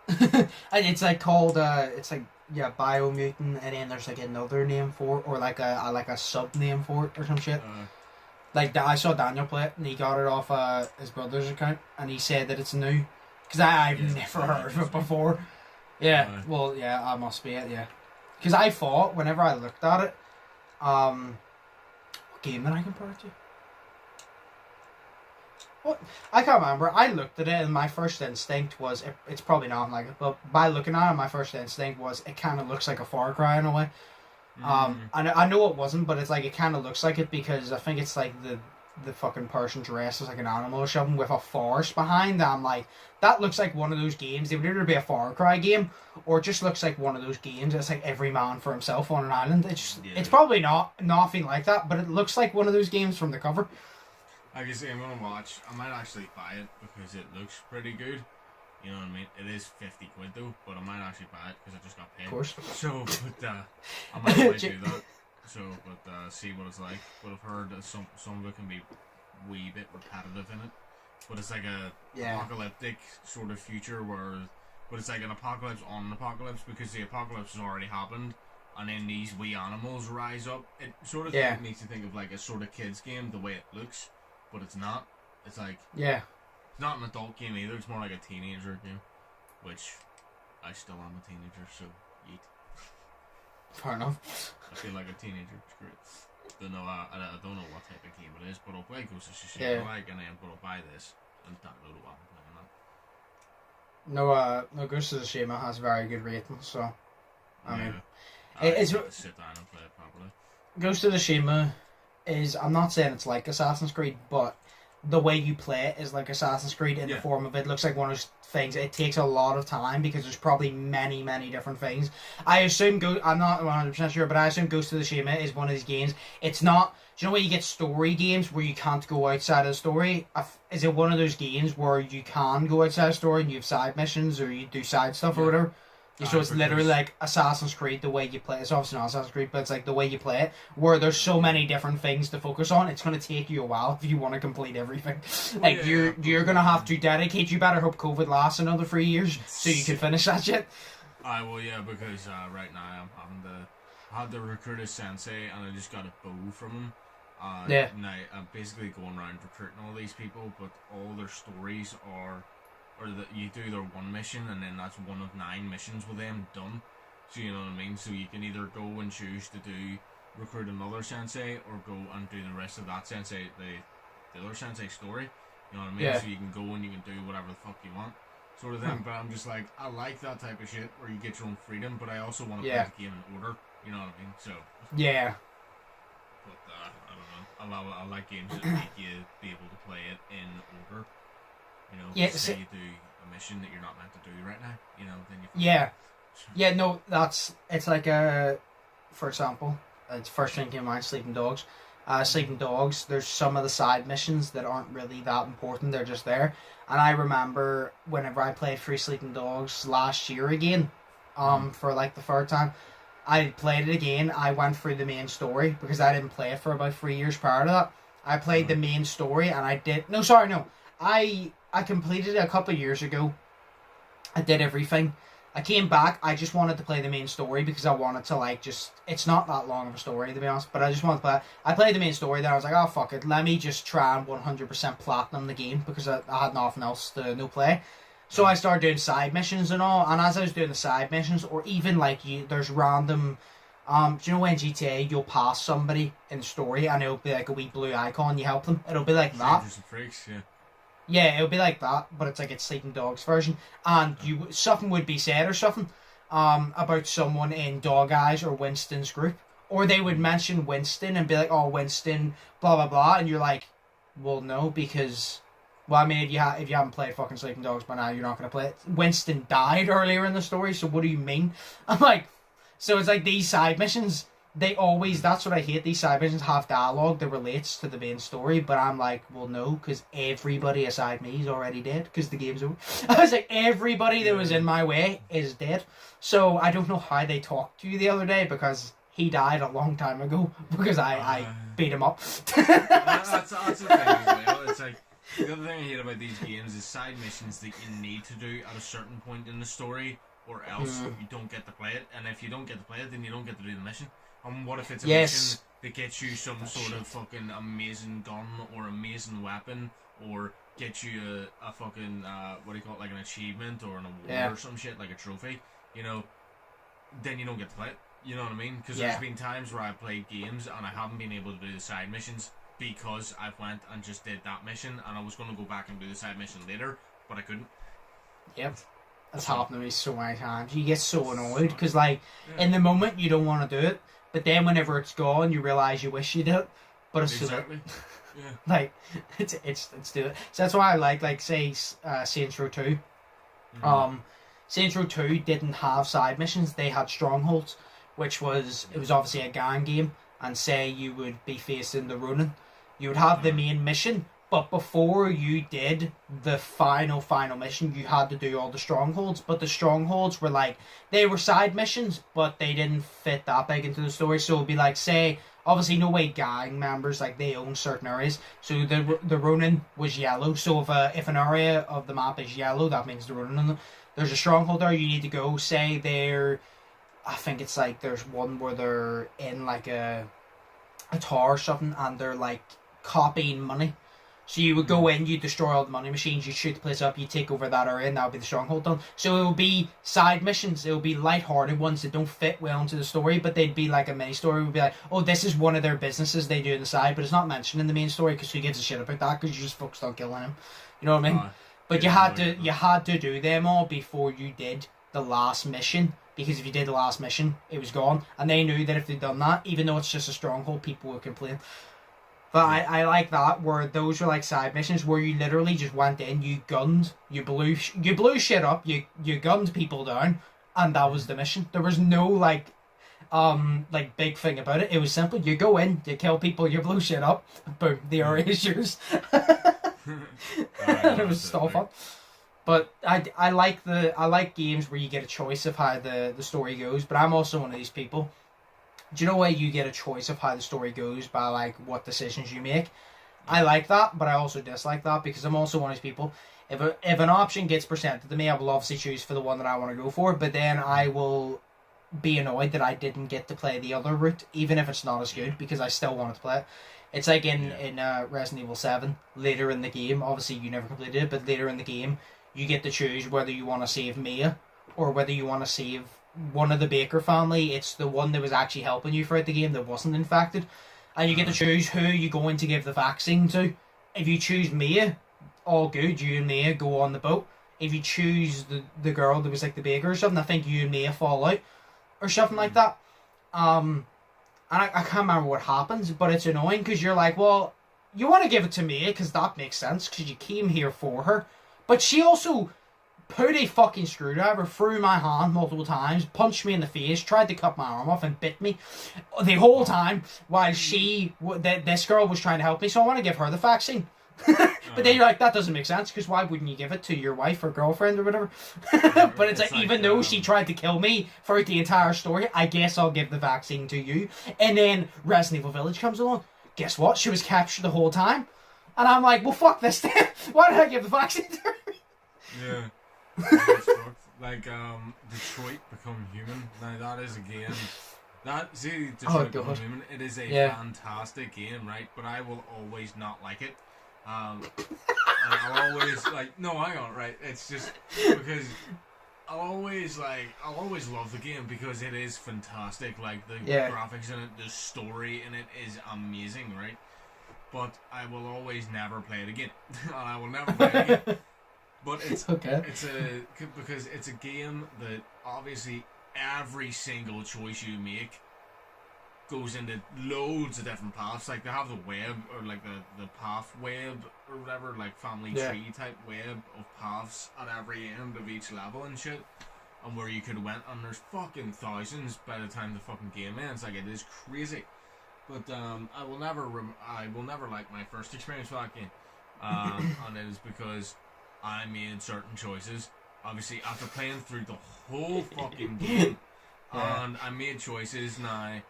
And it's like called, Biomutant, and then there's like another name for it, or like a sub name for it or some shit. Like, I saw Daniel play it, and he got it off his brother's account, and he said that it's new. Because I've never heard of it before. Yeah, well, yeah, I must be it, yeah. Because I thought, whenever I looked at it, what game did I compare it to? What? I can't remember. I looked at it, and my first instinct was, it's probably not like it, but by looking at it, my first instinct was, it kind of looks like a Far Cry in a way. I know it wasn't, but it's like, it kind of looks like it, because I think it's like the fucking person dressed as like an animal or something with a forest behind. I'm like, that looks like one of those games. It would either be a Far Cry game or it just looks like one of those games. It's like every man for himself on an island. It's probably not nothing like that, but it looks like one of those games from the cover. I can say I'm gonna watch. I might actually buy it because it looks pretty good. You know what I mean? It is 50 quid though, but I might actually buy it because I just got paid. Of course. So, but I might do that. So, but see what it's like. But I've heard that some of it can be a wee bit repetitive in it. But it's like a apocalyptic sort of future but it's like an apocalypse on an apocalypse because the apocalypse has already happened. And then these wee animals rise up. It sort of makes you think of like a sort of kids game, the way it looks. But it's not. It's like... Yeah. It's not an adult game either. It's more like a teenager game. Which, I still am a teenager, so yeet. Fair enough. I feel like a teenager. It's great. I don't know what type of game it is, but I'll play Ghost of Tsushima but I'll buy this and download it while I'm playing that. No, Ghost of Tsushima has very good ratings, so... I mean... It's sit down and play it properly. Ghost of Tsushima is... I'm not saying it's like Assassin's Creed, but the way you play it is like Assassin's Creed in the form of it looks like one of those things. It takes a lot of time because there's probably many, many different things. I assume... I'm not 100% sure, but I assume Ghost of Tsushima is one of these games. It's not... Do you know where you get story games where you can't go outside of the story? Is it one of those games where you can go outside the story and you have side missions or you do side stuff or whatever? So it's literally like Assassin's Creed, the way you play it. It's obviously not Assassin's Creed, but it's like the way you play it, where there's so many different things to focus on. It's going to take you a while if you want to complete everything. You're going to have to dedicate. You better hope COVID lasts another 3 years so you can finish that shit. Because right now I had to recruit a sensei and I just got a bow from him. Now I'm basically going around recruiting all these people, but all their stories are... Or that you do their one mission and then that's one of 9 missions with them done. So you know what I mean? So you can either go and choose to recruit another sensei or go and do the rest of that sensei, the other sensei story. You know what I mean? So you can go and you can do whatever the fuck you want. Sort of thing. But I'm just like, I like that type of shit where you get your own freedom, but I also want to play the game in order. You know what I mean? So... Yeah. But I don't know. I like games that make you be able to play it in order. You know, say you do a mission that you're not meant to do right now, you know, then you... it's like for example, it's first thing came to mind, Sleeping Dogs. Sleeping Dogs, there's some of the side missions that aren't really that important, they're just there. And I remember whenever I played through Sleeping Dogs last year again, for like the third time, I played it again, I went through the main story, because I didn't play it for about 3 years prior to that. I played the main story, and I completed it a couple of years ago. I did everything. I came back. I just wanted to play the main story because I wanted to it's not that long of a story to be honest, but I just wanted to play it. I played the main story, then I was like, oh fuck it, let me just try and 100% platinum the game because I had nothing else to play. So I started doing side missions and all, and as I was doing the side missions, or even there's random... do you know when GTA you'll pass somebody in the story and it'll be like a wee blue icon, you help them? It'll be like that. Freaks, yeah. Yeah, it'll be like that, but it's Sleeping Dogs version. And something would be said or something about someone in Dog Eyes or Winston's group. Or they would mention Winston and be like, oh, Winston, blah, blah, blah. And you're like, well, no, because... Well, I mean, if you haven't played fucking Sleeping Dogs by now, you're not going to play it. Winston died earlier in the story, so what do you mean? I'm like... So it's like these side missions... that's what I hate, these side missions have dialogue that relates to the main story, but I'm like, well no, because everybody aside me is already dead, because the game's over. I was like, everybody that was in my way is dead. So I don't know how they talked to you the other day, because he died a long time ago, because I beat him up. That's the thing as well. It's like, the other thing I hate about these games is side missions that you need to do at a certain point in the story, or else you don't get to play it, and if you don't get to play it, then you don't get to do the mission. And what if it's a mission that gets you some sort of fucking amazing gun or amazing weapon, or gets you a fucking, what do you call it, like an achievement or an award or some shit, like a trophy, you know, then you don't get to play it. You know what I mean? Because there's been times where I played games and I haven't been able to do the side missions because I went and just did that mission, and I was going to go back and do the side mission later, but I couldn't. Yep. That's happened to me so many times. You get so annoyed because, in the moment you don't want to do it, but then whenever it's gone, you realise you wish you did it. but it's exactly. Yeah. like it's do it. So that's why I like say Saints Row 2. Mm-hmm. Saints Row 2 didn't have side missions; they had strongholds, which was it was obviously a gang game. And say you would be facing the Ronin, you would have the main mission, but before you did the final mission, you had to do all the strongholds. But the strongholds were like they were side missions, but they didn't fit that big into the story. So it'd be like say. Obviously, no way gang members like they own certain areas. So the Ronin was yellow. So if an area of the map is yellow, that means the Ronin. There's a stronghold there. You need to go. Say they're, I think it's like there's one where they're in like a tower or something, and they're like copying money. So you would go in, you destroy all the money machines, you shoot the place up, you take over that area, and that would be the stronghold done. So it will be side missions, it will be light-hearted ones that don't fit well into the story, but they'd be like a mini story. It would be like, oh, this is one of their businesses they do on the side, but it's not mentioned in the main story because who gives a shit about that? Because you just focused on killing him. You know what I mean? But you had to do them all before you did the last mission. Because if you did the last mission, it was gone, and they knew that if they'd done that, even though it's just a stronghold, people would complain. But I like that, where those were like side missions where you literally just went in, you gunned, you blew shit up, you gunned people down, and that was the mission. There was no like big thing about it. It was simple. You go in, you kill people, you blow shit up, boom, the area is yours. And it was still fun. But I like games where you get a choice of how the story goes. But I'm also one of these people. Do you know why you get a choice of how the story goes by like what decisions you make? I like that, but I also dislike that because I'm also one of these people. If an option gets presented to me, I will obviously choose for the one that I want to go for. But then I will be annoyed that I didn't get to play the other route, even if it's not as good, because I still wanted to play it. It's like in Resident Evil 7, later in the game. Obviously, you never completed it, but later in the game, you get to choose whether you want to save Mia or whether you want to save one of the Baker family. It's the one that was actually helping you throughout the game that wasn't infected. And you get to choose who you're going to give the vaccine to. If you choose Mia, all good, you and Mia go on the boat. If you choose the girl that was like the Baker or something, I think you and Mia fall out. Or something like that. And I can't remember what happens, but it's annoying because you're like, well, you want to give it to Mia because that makes sense because you came here for her. But she also put a fucking screwdriver through my hand multiple times, punched me in the face, tried to cut my arm off and bit me the whole time while this girl was trying to help me. So I want to give her the vaccine. But then you're like, that doesn't make sense because why wouldn't you give it to your wife or girlfriend or whatever? But it's like even though she tried to kill me throughout the entire story, I guess I'll give the vaccine to you. And then Resident Evil Village comes along. Guess what? She was captured the whole time. And I'm like, well, fuck this then. Why did I give the vaccine to her? Yeah. Like, Detroit Become Human. Now, that is a game. Detroit Become Human, it is a fantastic game, right? But I will always not like it. I'll always, like, no, hang on, right? It's just because I'll always love the game because it is fantastic. Like, the graphics in it, the story in it is amazing, right? But I will always never play it again. And I will never play it again. But it's because it's a game that obviously every single choice you make goes into loads of different paths. Like they have the web or like the path web or whatever, like family tree type web of paths at every end of each level and shit. And where you could have went, and there's fucking thousands by the time the fucking game ends. Like it is crazy. But I will never like my first experience with that game. And it is because I made certain choices. Obviously, after playing through the whole fucking game, and I made choices now.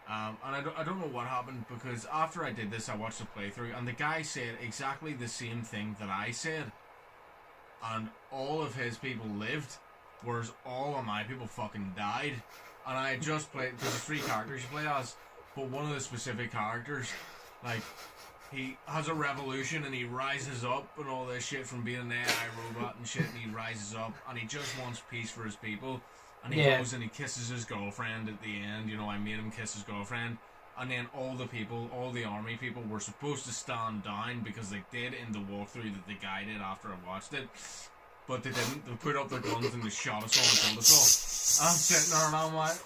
And I don't know what happened because after I did this, I watched the playthrough, and the guy said exactly the same thing that I said, and all of his people lived, whereas all of my people fucking died. And I just played. There's 3 characters you play as. But one of the specific characters, like, he has a revolution and he rises up and all this shit from being an AI robot and shit, and he rises up and he just wants peace for his people. And he goes and he kisses his girlfriend at the end. You know, I made him kiss his girlfriend. And then all the army people were supposed to stand down because they did in the walkthrough that the guy did after I watched it. But they didn't. They put up their guns and they shot us all and killed us all. I'm sitting there and I'm like,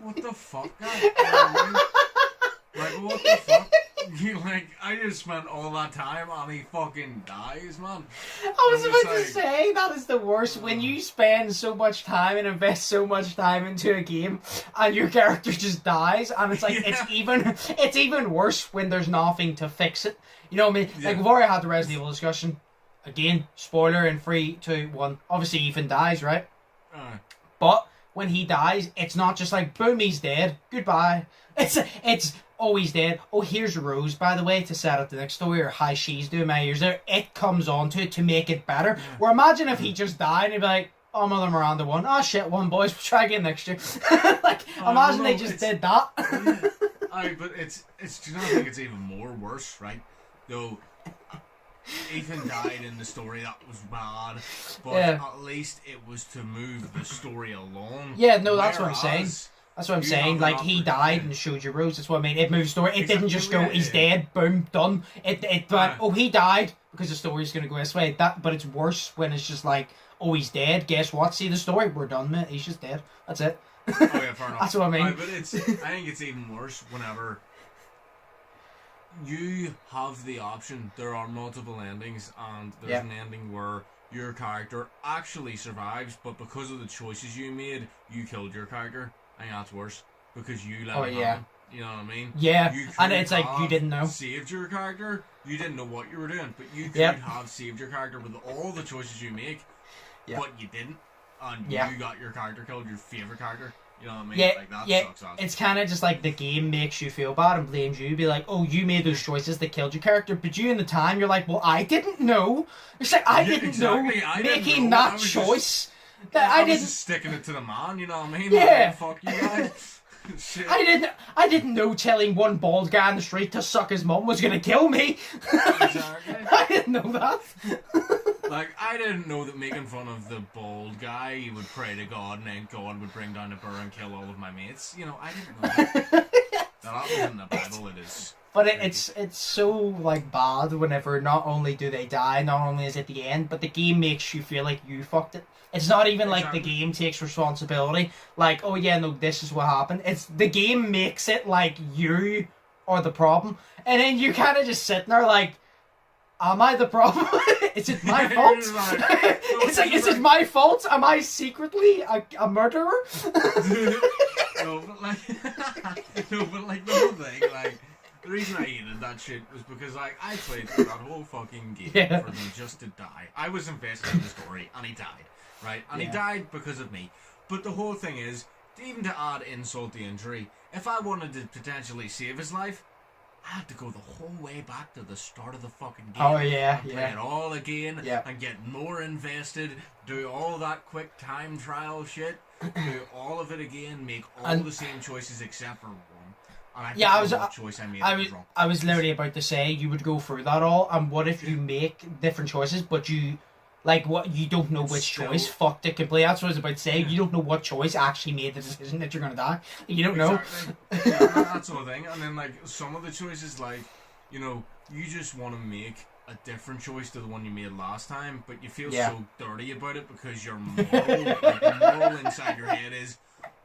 what the fuck, guys? Like, what the fuck? I just spent all that time and he fucking dies, man. I was about to say, that is the worst. When you spend so much time and invest so much time into a game and your character just dies, and it's like, it's even worse when there's nothing to fix it. You know what I mean? Like, we've already had the Resident Evil discussion. Again, spoiler in 3, 2, 1. Obviously, Ethan dies, right? But when he dies, it's not just like, boom, he's dead. Goodbye. It's oh, he's dead. Oh, here's Rose, by the way, to set up the next story, or hi, she's doing my ears there. It comes on to make it better. Yeah. Or imagine if he just died and he'd be like, oh, Mother Miranda won. Oh, shit, won, boys. We'll try again next year. Imagine they just did that. But it's, do you know, I think it's even more worse, right? Though, Ethan died in the story, that was bad, but at least it was to move the story along. Yeah, no, that's what I'm saying. That's what I'm saying. Like, he died and showed you Rose. That's what I mean. It moved the story. It didn't just go, he's dead, boom, done. It went, oh, he died because the story's going to go this way. But it's worse when it's just like, oh, he's dead. Guess what? See the story? We're done, mate. He's just dead. That's it. Oh, yeah, fair enough. That's what I mean. But I think it's even worse whenever you have the option. There are multiple endings, and there's an ending where your character actually survives, but because of the choices you made, you killed your character. I think that's worse, because you let it happen. You know what I mean? Yeah, and it's like, you didn't know. Saved your character, you didn't know what you were doing, but you could have saved your character with all the choices you make, but you didn't, and you got your character killed, your favourite character. You know what I mean? Yeah, like, that sucks ass. It's kind of just like the game makes you feel bad and blames you. Be like, oh, you made those choices that killed your character, but you in the time, you're like, well, I didn't know. It's like, I didn't know making that choice. I was just sticking it to the man, you know what I mean? Yeah. Like, fuck you guys. Shit. I didn't know telling one bald guy on the street to suck his mum was gonna kill me. Exactly. I didn't know that. Like, I didn't know that making fun of the bald guy, he would pray to God and then God would bring down a burr and kill all of my mates. You know, I didn't know that. That was in the Bible, it is. But it's so, like, bad whenever not only do they die, not only is it the end, but the game makes you feel like you fucked it. It's not even like the game takes responsibility. Like, oh yeah, no, this is what happened. It's the game makes it like you are the problem. And then you're kind of just sitting there like, am I the problem? Is it my fault? It's like, is it my fault? Am I secretly a murderer? No, but like the whole thing, like, the reason I hated that shit was because, like, I played through that whole fucking game for them just to die. I was invested in the story, and he died, right? And he died because of me. But the whole thing is, even to add insult to injury, if I wanted to potentially save his life, I had to go the whole way back to the start of the fucking game. Oh, yeah, and play it all again, and get more invested, do all that quick time trial shit, do all of it again, make all the same choices except for one. And I was literally about to say, you would go through that all, and what if you make different choices, but you... Like, what, you don't know which choice fucked it completely. That's what I was about to say. You don't know what choice actually made the decision that you're going to die. You don't know. Yeah, that sort of thing. And then, like, some of the choices, like, you know, you just want to make a different choice to the one you made last time, but you feel so dirty about it because your moral inside your head is,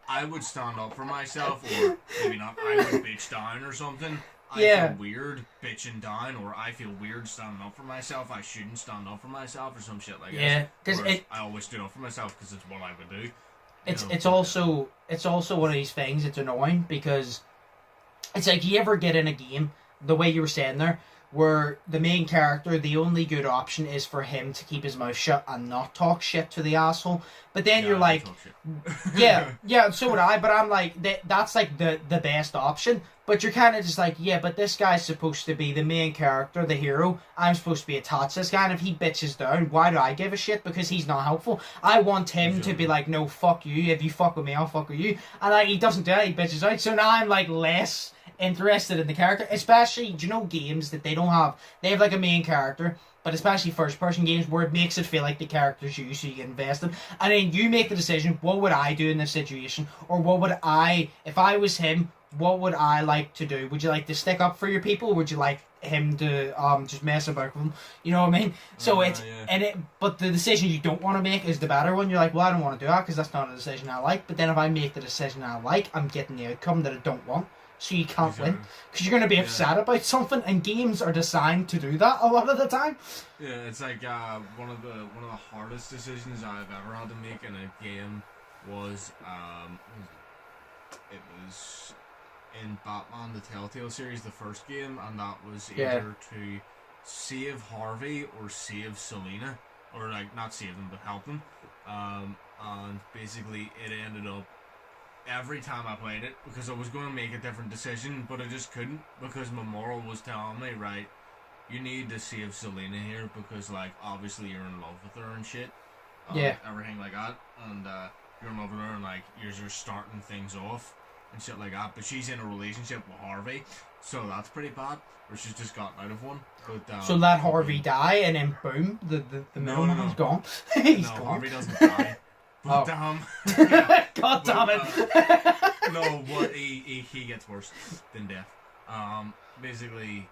I would stand up for myself, or maybe not, I would bitch down or something. I feel weird bitching down, or I feel weird standing up for myself. I shouldn't stand up for myself, or some shit like that. Yeah, because I always stood up for myself because it's what I would do. It's also one of these things. It's annoying because it's like, you ever get in a game the way you were saying there, where the main character, the only good option is for him to keep his mouth shut and not talk shit to the asshole. But then you're like, so would I. But I'm like, that's like the best option. But you're kind of just like, yeah, but this guy's supposed to be the main character, the hero. I'm supposed to be attached to this guy, and if he bitches down, why do I give a shit? Because he's not helpful. I want him to be like, no, fuck you. If you fuck with me, I'll fuck with you. And like, he doesn't do that, he bitches out. So now I'm like less interested in the character. Especially, do you know games that they have like a main character, but especially first-person games where it makes it feel like the character's you, so you get invested. And then you make the decision, what would I do in this situation? Or what would I, if I was him, what would I like to do? Would you like to stick up for your people? Or would you like him to just mess about with them? You know what I mean? So but the decision you don't want to make is the better one. You're like, well, I don't want to do that because that's not a decision I like. But then if I make the decision I like, I'm getting the outcome that I don't want. so you can't Exactly. win. Because you're going to be upset about something, and games are designed to do that a lot of the time. Yeah, it's like one of the hardest decisions I've ever had to make in a game was it was in Batman the Telltale series, the first game, and that was either to save Harvey or save Selena, or like not save them but help them. And basically it ended up every time I played it, because I was going to make a different decision, but I just couldn't, because my moral was telling me, right, you need to save Selena here, because like obviously you're in love with her and shit, everything like that, and you're in love with her and like you're just starting things off and shit like that, but she's in a relationship with Harvey, so that's pretty bad, or she's just gotten out of one. But so let Harvey die, and then boom, the middleman's gone. He's gone. Harvey doesn't die. But God damn it! No, what he gets worse than death. Basically,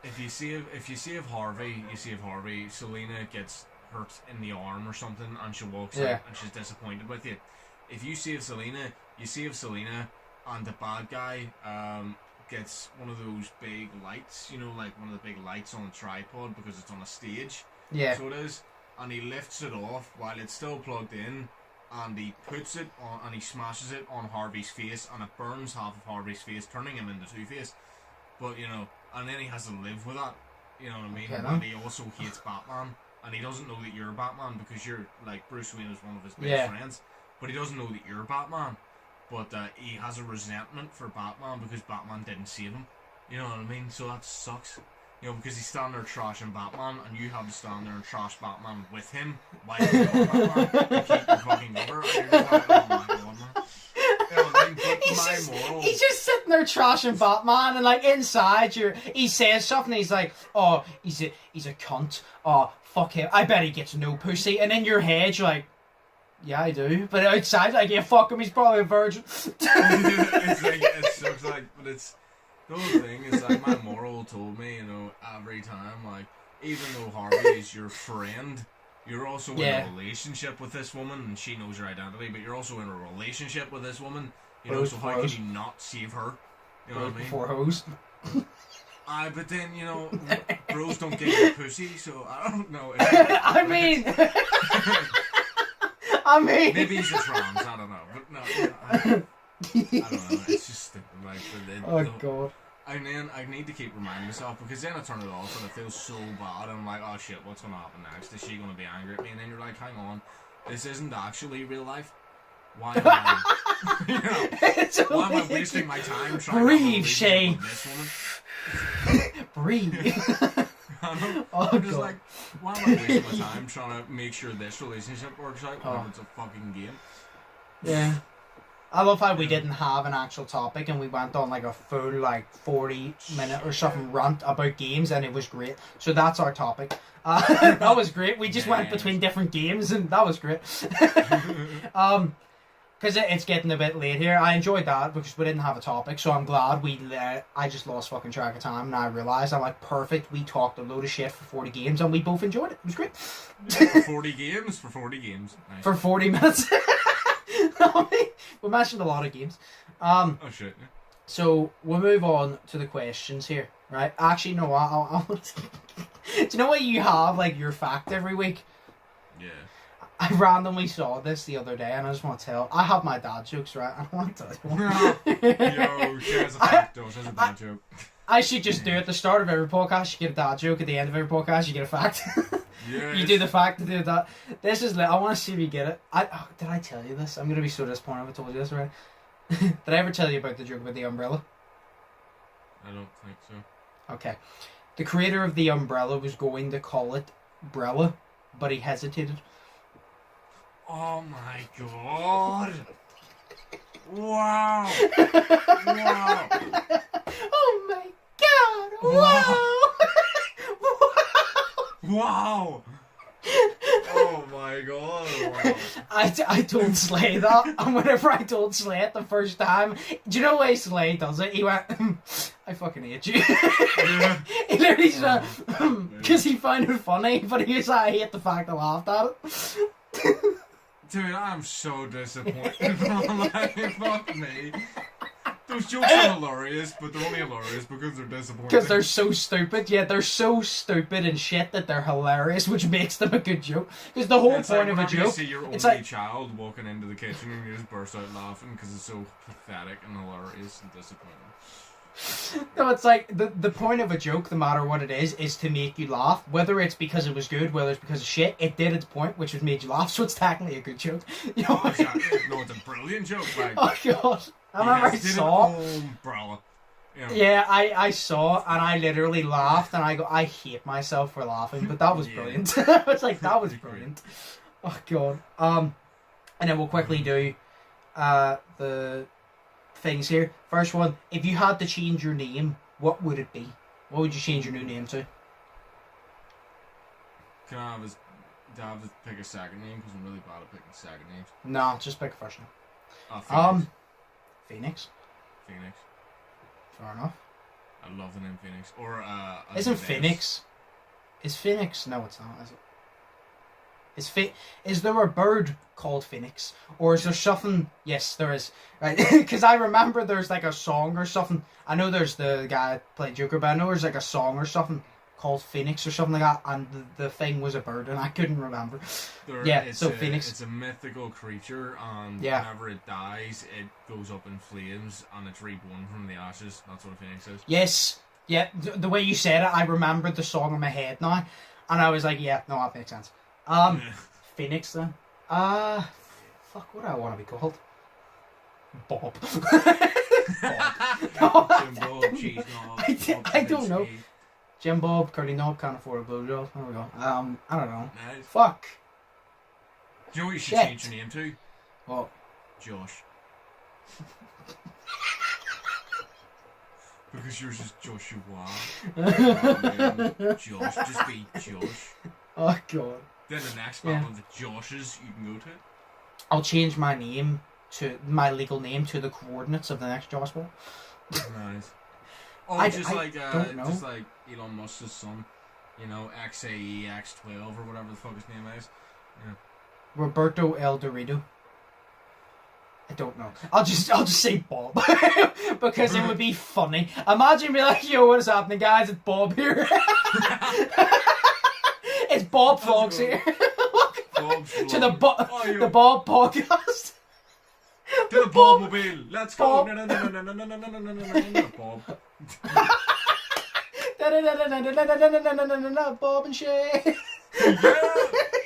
if you save Harvey, Selena gets hurt in the arm or something, and she walks out and she's disappointed with you. If you save Selena, and the bad guy gets one of those big lights, you know, like one of the big lights on a tripod, because it's on a stage. Yeah. So it is. And he lifts it off while it's still plugged in, and he puts it on, and he smashes it on Harvey's face, and it burns half of Harvey's face, turning him into Two-Face. But, you know, and then he has to live with that, you know what I mean? Okay, and he also hates Batman, and he doesn't know that you're Batman, because you're, like, Bruce Wayne is one of his best friends, but he doesn't know that you're Batman. But he has a resentment for Batman, because Batman didn't save him, you know what I mean? So that sucks. You know, because he's standing there trashing Batman, and you have to stand there and trash Batman with him while you're Batman to keep your fucking number. And you're just like, oh my god, man. You know what I mean? But He's just sitting there trashing Batman, and like inside, he says something. He's like, "Oh, he's a cunt. Oh, fuck him. I bet he gets no pussy." And in your head, you're like, "Yeah, I do." But outside, like, "Yeah, fuck him. He's probably a virgin." It's like, it sucks, like, but it's. The whole thing is, like, my moral told me, you know, every time, like, even though Harvey is your friend, you're also in a relationship with this woman, and she knows your identity, but you're also in a relationship with this woman, you know, so how can you not save her? You know what I mean? Before hoes. But then, you know, bros don't get your pussy, so I don't know. I mean... Maybe he's a trans, I don't know, but no, I don't know, it's just stupid, like, God. And then I need to keep reminding myself, because then I turn it off and it feels so bad, and I'm like, oh shit, what's going to happen next? Is she going to be angry at me? And then you're like, hang on, this isn't actually real life. Why am I, you know, why am I wasting my time trying breathe, to Shay. This woman? Breathe. I'm just like, why am I wasting my time trying to make sure this relationship works out when it's a fucking game? Yeah. I love how we didn't have an actual topic, and we went on like a full, like, 40-minute or something rant about games, and it was great. So that's our topic. That was great. We just went between different games, and that was great. Because it's getting a bit late here. I enjoyed that because we didn't have a topic, so I'm glad I just lost fucking track of time, and I realised I'm like, perfect. We talked a load of shit for 40 games, and we both enjoyed it. It was great. For 40 games? For 40 games. Nice. For 40 minutes. We mentioned a lot of games. Oh shit. So we'll move on to the questions here, right? Actually, no. Do you know what you have, like, your fact every week? Yeah. I randomly saw this the other day, and I just want to tell. I have my dad jokes, right? I want to tell you. Yo, here's a fact, though. Here's a dad joke. I should just do it at the start of every podcast. You get a dad joke. At the end of every podcast, you get a fact. Yes. You do the fact to do that. This is I want to see if you get it. Did I tell you this? I'm gonna be so disappointed if I told you this already. Did I ever tell you about the joke about the umbrella? I don't think so. Okay. The creator of the umbrella was going to call it Brella, but he hesitated. Oh my god! Wow! Wow! Oh my god! Wow! Wow! Oh my god! Wow. I told Slay that, and whenever I told Slay it the first time, do you know the way Slay does it? He went, I fucking hate you. Yeah. He literally just went, because he found it funny, but he was like, I hate the fact I laughed at it. Dude, I'm so disappointed. Like, fuck me. Those jokes are hilarious, but they're only hilarious because they're disappointing. Because they're so stupid. Yeah, they're so stupid and shit that they're hilarious, which makes them a good joke. Because the whole point of a joke... You see your only child walking into the kitchen and you just burst out laughing because it's so pathetic and hilarious and disappointing. No, it's like the point of a joke, no matter what it is to make you laugh. Whether it's because it was good, whether it's because of shit, it did its point, which was made you laugh, so it's technically a good joke. You know what I mean? No, it's a brilliant joke, like. Oh god. I remember I saw. Umbrella. You know. Yeah, I saw and I literally laughed and I hate myself for laughing, but that was brilliant. It's like that was brilliant. Oh god. And then we'll quickly do the things here. First one, if you had to change your name, what would it be? What would you change your new name to? Do I have to pick a second name? Because I'm really bad at picking second names. No, just pick a first name. Phoenix. Phoenix. Phoenix. Fair enough. I love the name Phoenix. Or isn't Phoenix? Is Phoenix? No, it's not. Is it? Is there a bird called Phoenix, or is there something? Yes, there is. Right, because I remember there's like a song or something. I know there's the guy playing Joker, but I know there's like a song or something called Phoenix or something like that, and the thing was a bird, and I couldn't remember. Phoenix. It's a mythical creature, and whenever it dies, it goes up in flames, and it's reborn from the ashes. That's what a Phoenix is. Yes. Yeah. The way you said it, I remembered the song in my head now, and I was like, yeah, no, that makes sense. Phoenix then. Fuck, what do I want to be called? Bob. Bob. I don't know. Jim Bob, Curly Knob, can't afford a blowjob. There we go. I don't know. Nice. Fuck. Do you know what you should change your name to? What? Josh. Because yours is Joshua. Josh. Just be Josh. Oh god. Then the next battle of the Joshes you can go to. I'll change my name to my legal name to the coordinates of the next Josh ball. Nice. Oh, just like Elon Musk's son, you know, XAEX12 or whatever the fuck his name is. Yeah. Roberto El Dorito. I don't know. I'll just say Bob because it would be funny. Imagine being like, "Yo, what is happening, guys? It's Bob here." It's Bob Vlogs here. To the Bob podcast. To the Bob mobile. Let's go. No, Bob. Bob and Shay.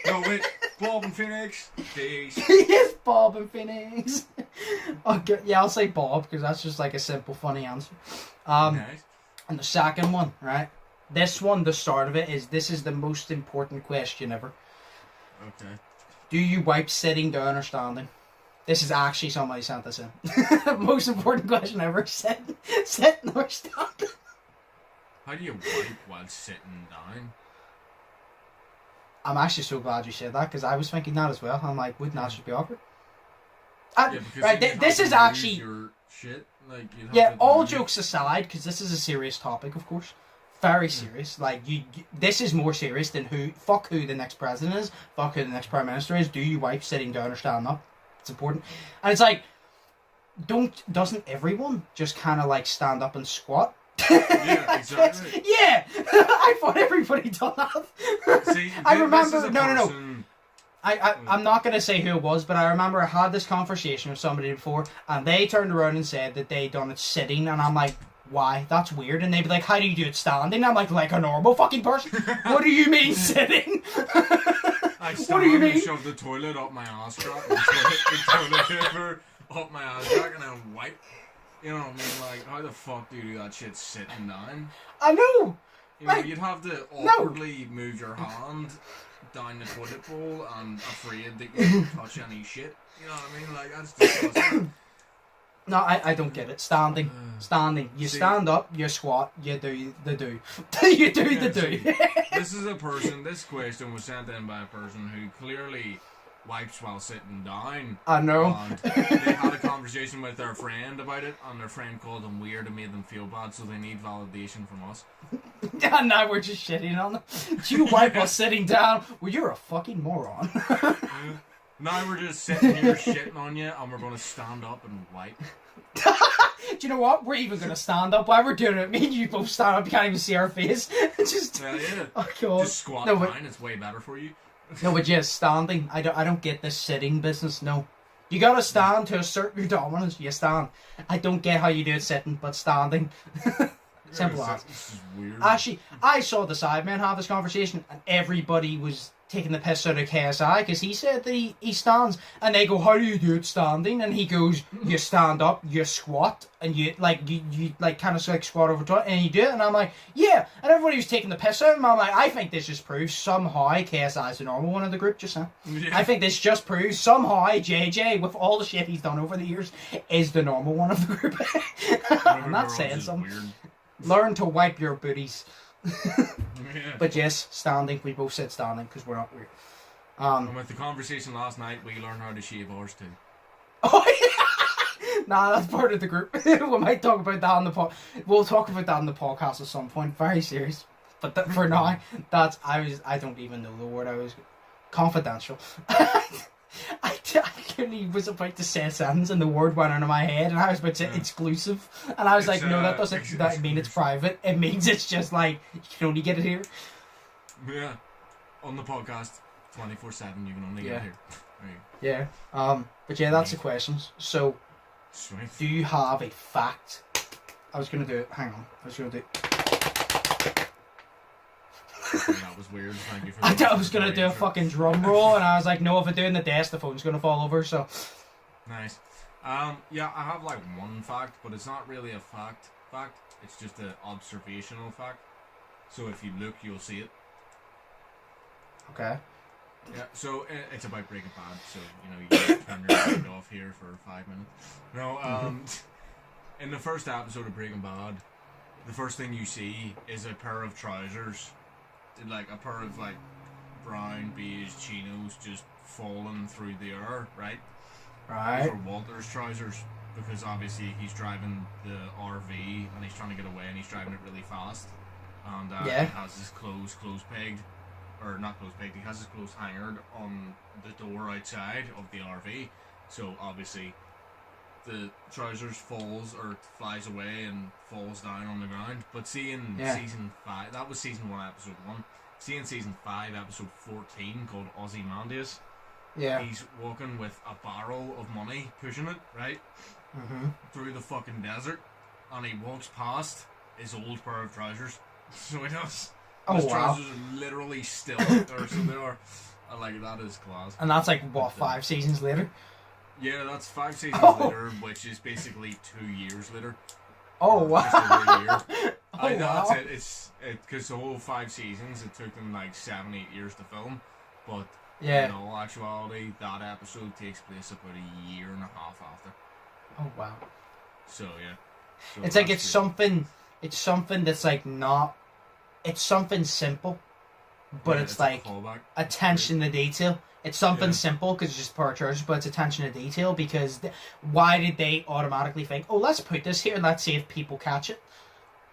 No, wait. Bob and Phoenix. Yes, Bob and Phoenix. Okay, yeah, I'll say Bob because that's just like a simple, funny answer. Nice. And the second one, right? This one, the start of it this is the most important question ever. Okay. Do you wipe sitting down or standing? This is actually somebody sent this in. Most important question ever. Sitting or standing? How do you wipe while sitting down? I'm actually so glad you said that because I was thinking that as well. I'm like, wouldn't that just be awkward? Right, this is actually your shit. Like, all jokes aside, because this is a serious topic, of course. Very serious. Like this is more serious than who the next president is. Fuck who the next prime minister is. Do you wipe sitting down or standing up? It's important. And it's like, doesn't everyone just kind of like stand up and squat? Yeah, exactly. Yeah, I thought everybody done that. See, I remember. No. I'm not going to say who it was, but I remember I had this conversation with somebody before, and they turned around and said that they done it sitting, and I'm like, why? That's weird. And they'd be like, how do you do it standing? I'm like a normal fucking person. What do you mean sitting? I stand and shove the toilet up my ass crack, the toilet paper up my ass crack, and then wipe. You know what I mean? Like, how the fuck do you do that shit sitting down? I know. You know, you'd have to awkwardly move your hand down the toilet bowl and afraid that you don't touch any shit. You know what I mean? Like, that's disgusting. No, I don't get it. Standing. You stand up, you squat, you do the do. You do the do. This question was sent in by a person who clearly wipes while sitting down. I know. And they had a conversation with their friend about it, and their friend called them weird and made them feel bad, so they need validation from us. And now we're just shitting on them. Do you wipe while sitting down? Well, you're a fucking moron. Now we're just sitting here shitting on you, and we're going to stand up and wipe. Do you know what? We're even going to stand up while we're doing it. Me and you both stand up. You can't even see our face. Just, yeah. oh God. Just squat down. It's way better for you. No, but just standing. I don't get this sitting business. No. You gotta stand to assert your dominance. You stand. I don't get how you do it sitting, but standing. Simple as. This is weird. Actually, I saw the Sidemen have this conversation, and everybody was taking the piss out of KSI because he said that he stands, and they go, "How do you do it standing?" And he goes, "You stand up, you squat, and you kind of like squat over top, and you do it." And I'm like, "Yeah." And everybody was taking the piss out of him. I'm like, I think this just proves somehow KSI is the normal one of the group. Just now, I think this just proves somehow JJ, with all the shit he's done over the years, is the normal one of the group. I'm not saying something. Weird. Learn to wipe your booties. But yes, standing. We both said standing because we're not weird. And with the conversation last night, we learned how to shave ours too. Oh yeah. Nah, that's part of the group. We might talk about that on the We'll talk about that on the podcast at some point. Very serious. But for now, I don't even know the word. I was confidential. I literally was about to say a sentence and the word went out of my head and I was about to say exclusive, and I was like, no, that doesn't mean it's private. It means it's just like you can only get it here. Yeah, on the podcast 24/7 you can only get it here. Yeah. But yeah, that's the questions. So, Sweet. Do you have a fact? I was gonna do it. Hang on. That was weird. Thank you for I was gonna do a fucking drum roll, and I was like, no, if I do it in the desk, the phone's gonna fall over. So nice. Yeah, I have like one fact, but it's not really a fact. It's just an observational fact. So if you look, you'll see it. Okay. Yeah. So it's about Breaking Bad. So you can turn your mind off here for 5 minutes. No. In the first episode of Breaking Bad, the first thing you see is a pair of trousers. Like a pair of like brown beige chinos just falling through the air, right? Right. Those are Walter's trousers because obviously he's driving the RV and he's trying to get away and he's driving it really fast. And he has his clothes pegged, or not clothes pegged. He has his clothes hangered on the door outside of the RV. So obviously the trousers flies away and falls down on the ground. But seeing season 5, that was season 1, episode 1. Seeing season 5, episode 14, called Ozymandias. Yeah. He's walking with a barrel of money, pushing it, right? Through the fucking desert. And he walks past his old pair of trousers. So he does. His trousers are literally still out there, so they are. I like it, that is class. And that's like, what, 5 seasons later? Yeah, that's 5 seasons later, which is basically 2 years later. Oh, wow. Just over a year. Wow. That's it. It's because the whole 5 seasons, it took them like 7-8 years to film. But in all actuality, that episode takes place about a year and a half after. Oh, wow. So, yeah. So it's like it's something that's like not... It's something simple, but it's like attention to detail. It's something simple because it's just per charge, but it's attention to detail because why did they automatically think, oh, let's put this here and let's see if people catch it?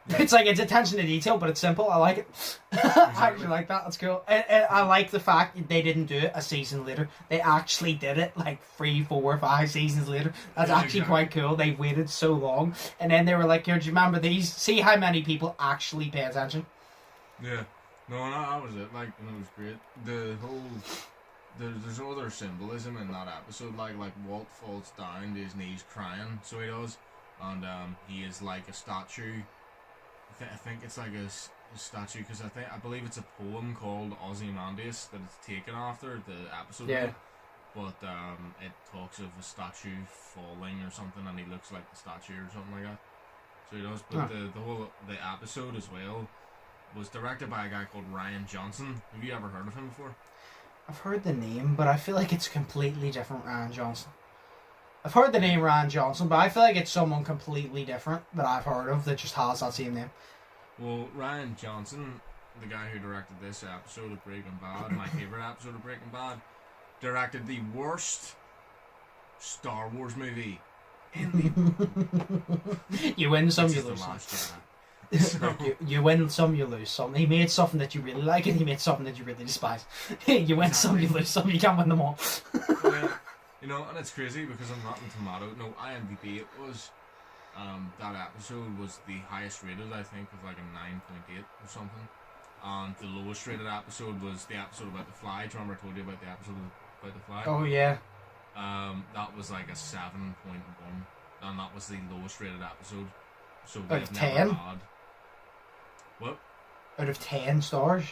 Yeah. It's like it's attention to detail, but it's simple. I like it. Exactly. I actually like that. That's cool. And I like the fact that they didn't do it a season later. They actually did it like 3, 4, 5 seasons later. That's actually quite cool. They waited so long. And then they were like, here, do you remember these? See how many people actually pay attention? Yeah. No, that was it. Like, it was great. The whole... There's other symbolism in that episode, like Walt falls down to his knees crying, so he does, and he is like a statue. I think it's like a statue because I believe it's a poem called Ozymandias that it's taken after the episode. Yeah. But it talks of a statue falling or something, and he looks like the statue or something like that. So he does. But the episode as well was directed by a guy called Ryan Johnson. Have you ever heard of him before? I've heard the name, but I feel like it's completely different Ryan Johnson. I've heard the name Ryan Johnson, but I feel like it's someone completely different that I've heard of that just has that same name. Well, Ryan Johnson, the guy who directed this episode of Breaking Bad, my favourite episode of Breaking Bad, directed the worst Star Wars movie in the... You win some, you lose some. So. You win some, you lose some. He made something that you really like, and he made something that you really despise. You win some, you lose some. You can't win them all. Yeah, and it's crazy because on Rotten Tomato, no, IMDb, it was that episode was the highest rated, I think, with like a 9.8 or something. And the lowest rated episode was the episode about the fly. Do you remember I told you about the episode about the fly? Oh, yeah. That was like a 7.1, and that was the lowest rated episode. So Out they've of never 10? had. What? Out of 10 stars?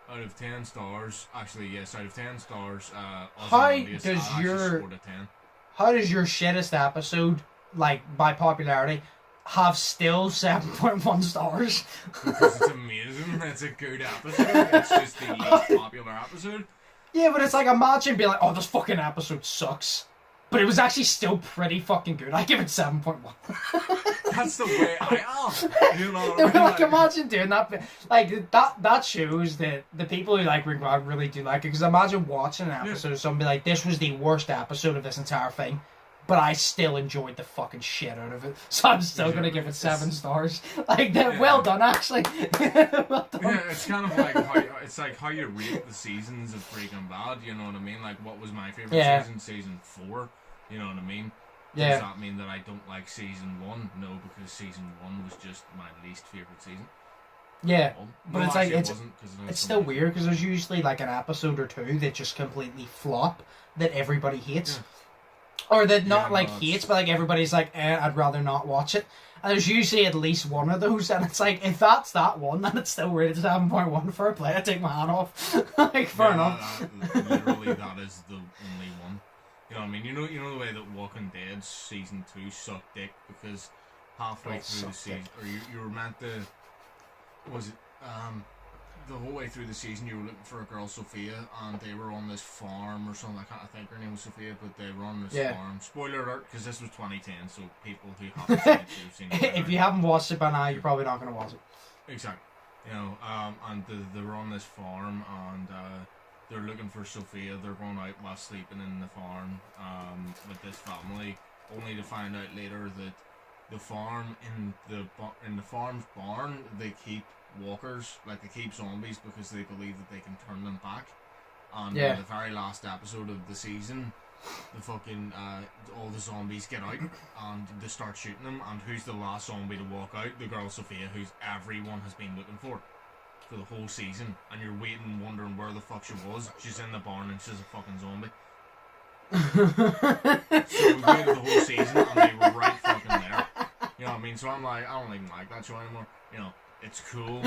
Out of 10 stars, actually, yes, out of 10 stars, How Ozymandias does actually your- scored a 10. How does your shittest episode, like, by popularity, have still 7.1 stars? Because it's amazing. It's a good episode. It's just the least popular episode. Yeah, but it's like, imagine being like, oh, this fucking episode sucks. But it was actually still pretty fucking good. I give it 7.1. That's the way I am. You know what I mean? Like, imagine doing that. Like, that shows that the people who like Ring God really do like it. Because imagine watching an episode of somebody like, this was the worst episode of this entire thing, but I still enjoyed the fucking shit out of it. So I'm still going to give it 7 stars. Like, well done, actually. Well done. Yeah, it's kind of like how you rate the seasons of Breaking Bad. You know what I mean? Like, what was my favorite season? Season 4. You know what I mean? Yeah. Does that mean that I don't like season 1? No, because season 1 was just my least favorite season. Yeah, but No, it's like, actually, it's it wasn't, 'cause I know it's some still people- weird because there's usually like an episode or two that just completely flop that everybody hates. Or that not Yeah, like no, hates, it's- but like everybody's like, I'd rather not watch it. And there's usually at least one of those, and it's like, if that's that one, then it's still rated 7.1 for a play. I take my hat off. Like, fair enough. Literally, that is the only one. You know what I mean? You know the way that Walking Dead season 2 sucked dick because halfway It through the sucked season, dick. or you were meant to, was it the whole way through the season you were looking for a girl, Sophia, and they were on this farm or something. I can't think her name was Sophia, but they were on this farm. Spoiler alert, because this was 2010, so people who haven't seen it, have seen it. If you haven't watched it by now, you're probably not going to watch it. Exactly. You know, and they were on this farm, and they're looking for Sophia. They're going out while sleeping in the farm with this family, only to find out later that the farm in the farm's barn, they keep walkers, like they keep zombies because they believe that they can turn them back. And in the very last episode of the season, the fucking all the zombies get out and they start shooting them, and who's the last zombie to walk out? The girl Sophia, who's everyone has been looking for the whole season, and you're waiting wondering where the fuck she was. She's in the barn and she's a fucking zombie. So we waited the whole season and they were right fucking there. You know what I mean? So I'm like, I don't even like that show anymore. You know, it's cool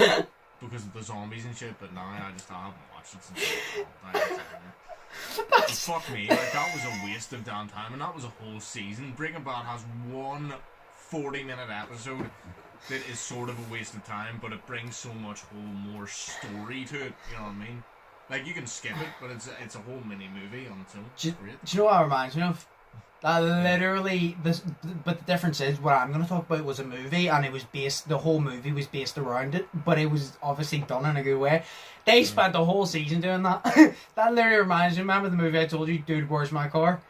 because of the zombies and shit, but now I haven't watched it since but fuck me, like that was a waste of damn time, and that was a whole season. Breaking Bad has one 40-minute episode that is sort of a waste of time, but it brings so much more story to it. You know what I mean? Like you can skip it, but it's a whole mini movie on its own. Do you know what it reminds me of? Literally, but the difference is, what I'm going to talk about was a movie, and it was the whole movie was based around it, but it was obviously done in a good way. They spent the whole season doing that. That literally reminds me, remember the movie I told you, Dude, Where's My Car?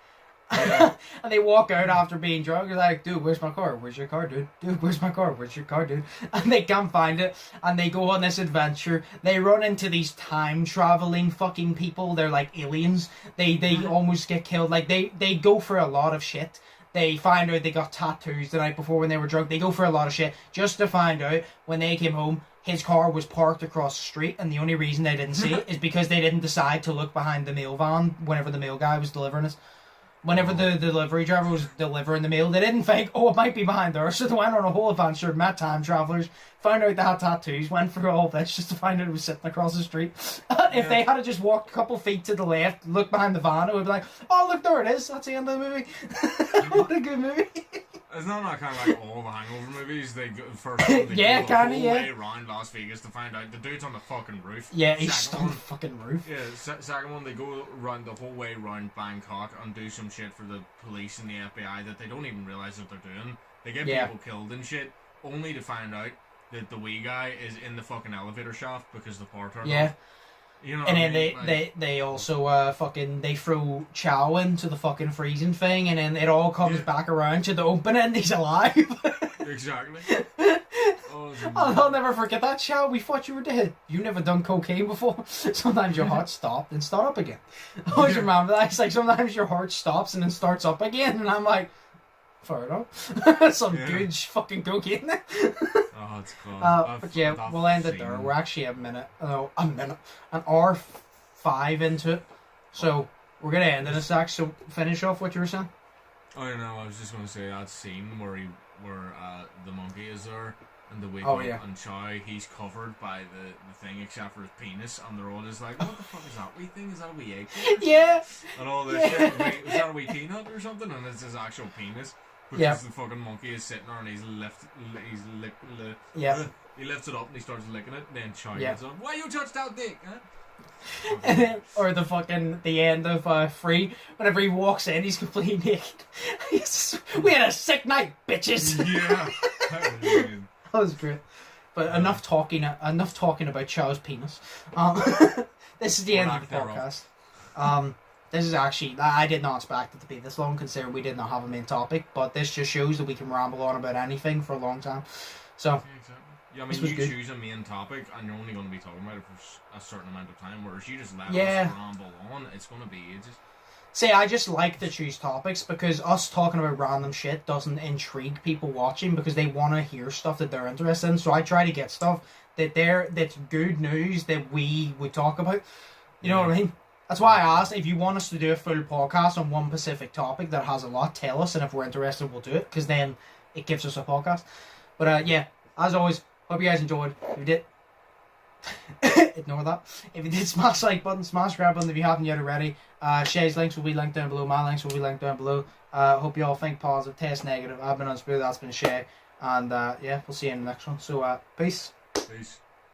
Yeah. And they walk out after being drunk, they're like, dude, where's my car? Where's your car, dude? Dude, where's my car? Where's your car, dude? And they can't find it, and they go on this adventure. They run into these time-traveling fucking people. They're like aliens. They almost get killed. Like, they go for a lot of shit. They find out they got tattoos the night before when they were drunk. They go for a lot of shit just to find out when they came home, his car was parked across the street, and the only reason they didn't see it is because they didn't decide to look behind the mail van whenever the mail guy was delivering it. Whenever the delivery driver was delivering the mail, they didn't think, oh, it might be behind there. So they went on a whole adventure, met time travelers, found out they had tattoos, went through all this just to find out it was sitting across the street. If they had just walked a couple feet to the left, looked behind the van, it would be like, oh, look, there it is. That's the end of the movie. What a good movie. Isn't that kind of like all the Hangover movies? They go first one, they Yeah, go the kinda, whole yeah. way around Las Vegas to find out the dude's on the fucking roof. Yeah, he's Second on the one- fucking roof. Yeah, second one, they go around the whole way around Bangkok and do some shit for the police and the FBI that they don't even realize that they're doing. They get Yeah. people killed and shit, only to find out that the wee guy is in the fucking elevator shaft because the power turned Yeah. off. You know And what I then mean? they also they throw Chow into the fucking freezing thing, and then it all comes back around to the open and he's alive. Exactly. Oh, it's I'll never forget that, Chow. We thought you were dead. You never done cocaine before. Sometimes your heart stopped and start up again. I always remember that. It's like sometimes your heart stops and then starts up again, and I'm like, Fair enough. Some Yeah. good fucking cocaine there. Oh, it's class. But yeah, we'll end it there. We're actually an hour 5 into it. So, we're going to end in a sec. So, finish off what you were saying. Oh, you know, I was just going to say that scene where the monkey is there and the wake Oh, up yeah. and Chow, he's covered by the thing except for his penis, and they're all just like, what the fuck is that wee thing? Is that a wee egg? Yeah. And all this shit. Wait, was that a wee peanut or something? And it's his actual penis. Because Yeah. the fucking monkey is sitting there and Yeah. he lifts it up and he starts licking it. And then Chow Yeah. gets on. Why you touched that dick? Huh? And then, or the end of Free, whenever he walks in, he's completely naked. We had a sick night, bitches. Yeah. That was great. But enough talking about Chow's penis. This is the end of the podcast. This is actually, I did not expect it to be this long, considering we did not have a main topic. But this just shows that we can ramble on about anything for a long time. So. Yeah, exactly. Yeah, I mean, you good. choose a main topic and you're only going to be talking about it for a certain amount of time, whereas you just let us ramble on, it's going to be ages. See, I just like to choose topics because us talking about random shit doesn't intrigue people watching because they want to hear stuff that they're interested in. So I try to get stuff that's good news that we would talk about. You know what I mean? That's why I asked if you want us to do a full podcast on one specific topic that has a lot, tell us, and if we're interested, we'll do it because then it gives us a podcast. But yeah, as always, hope you guys enjoyed. If you did, ignore that. If you did, smash the like button, smash grab button if you haven't yet already. Sheas' links will be linked down below. My links will be linked down below. Hope you all think positive, test negative. I've been Undisputed, that's been Shay. And yeah, we'll see you in the next one. So peace. Peace.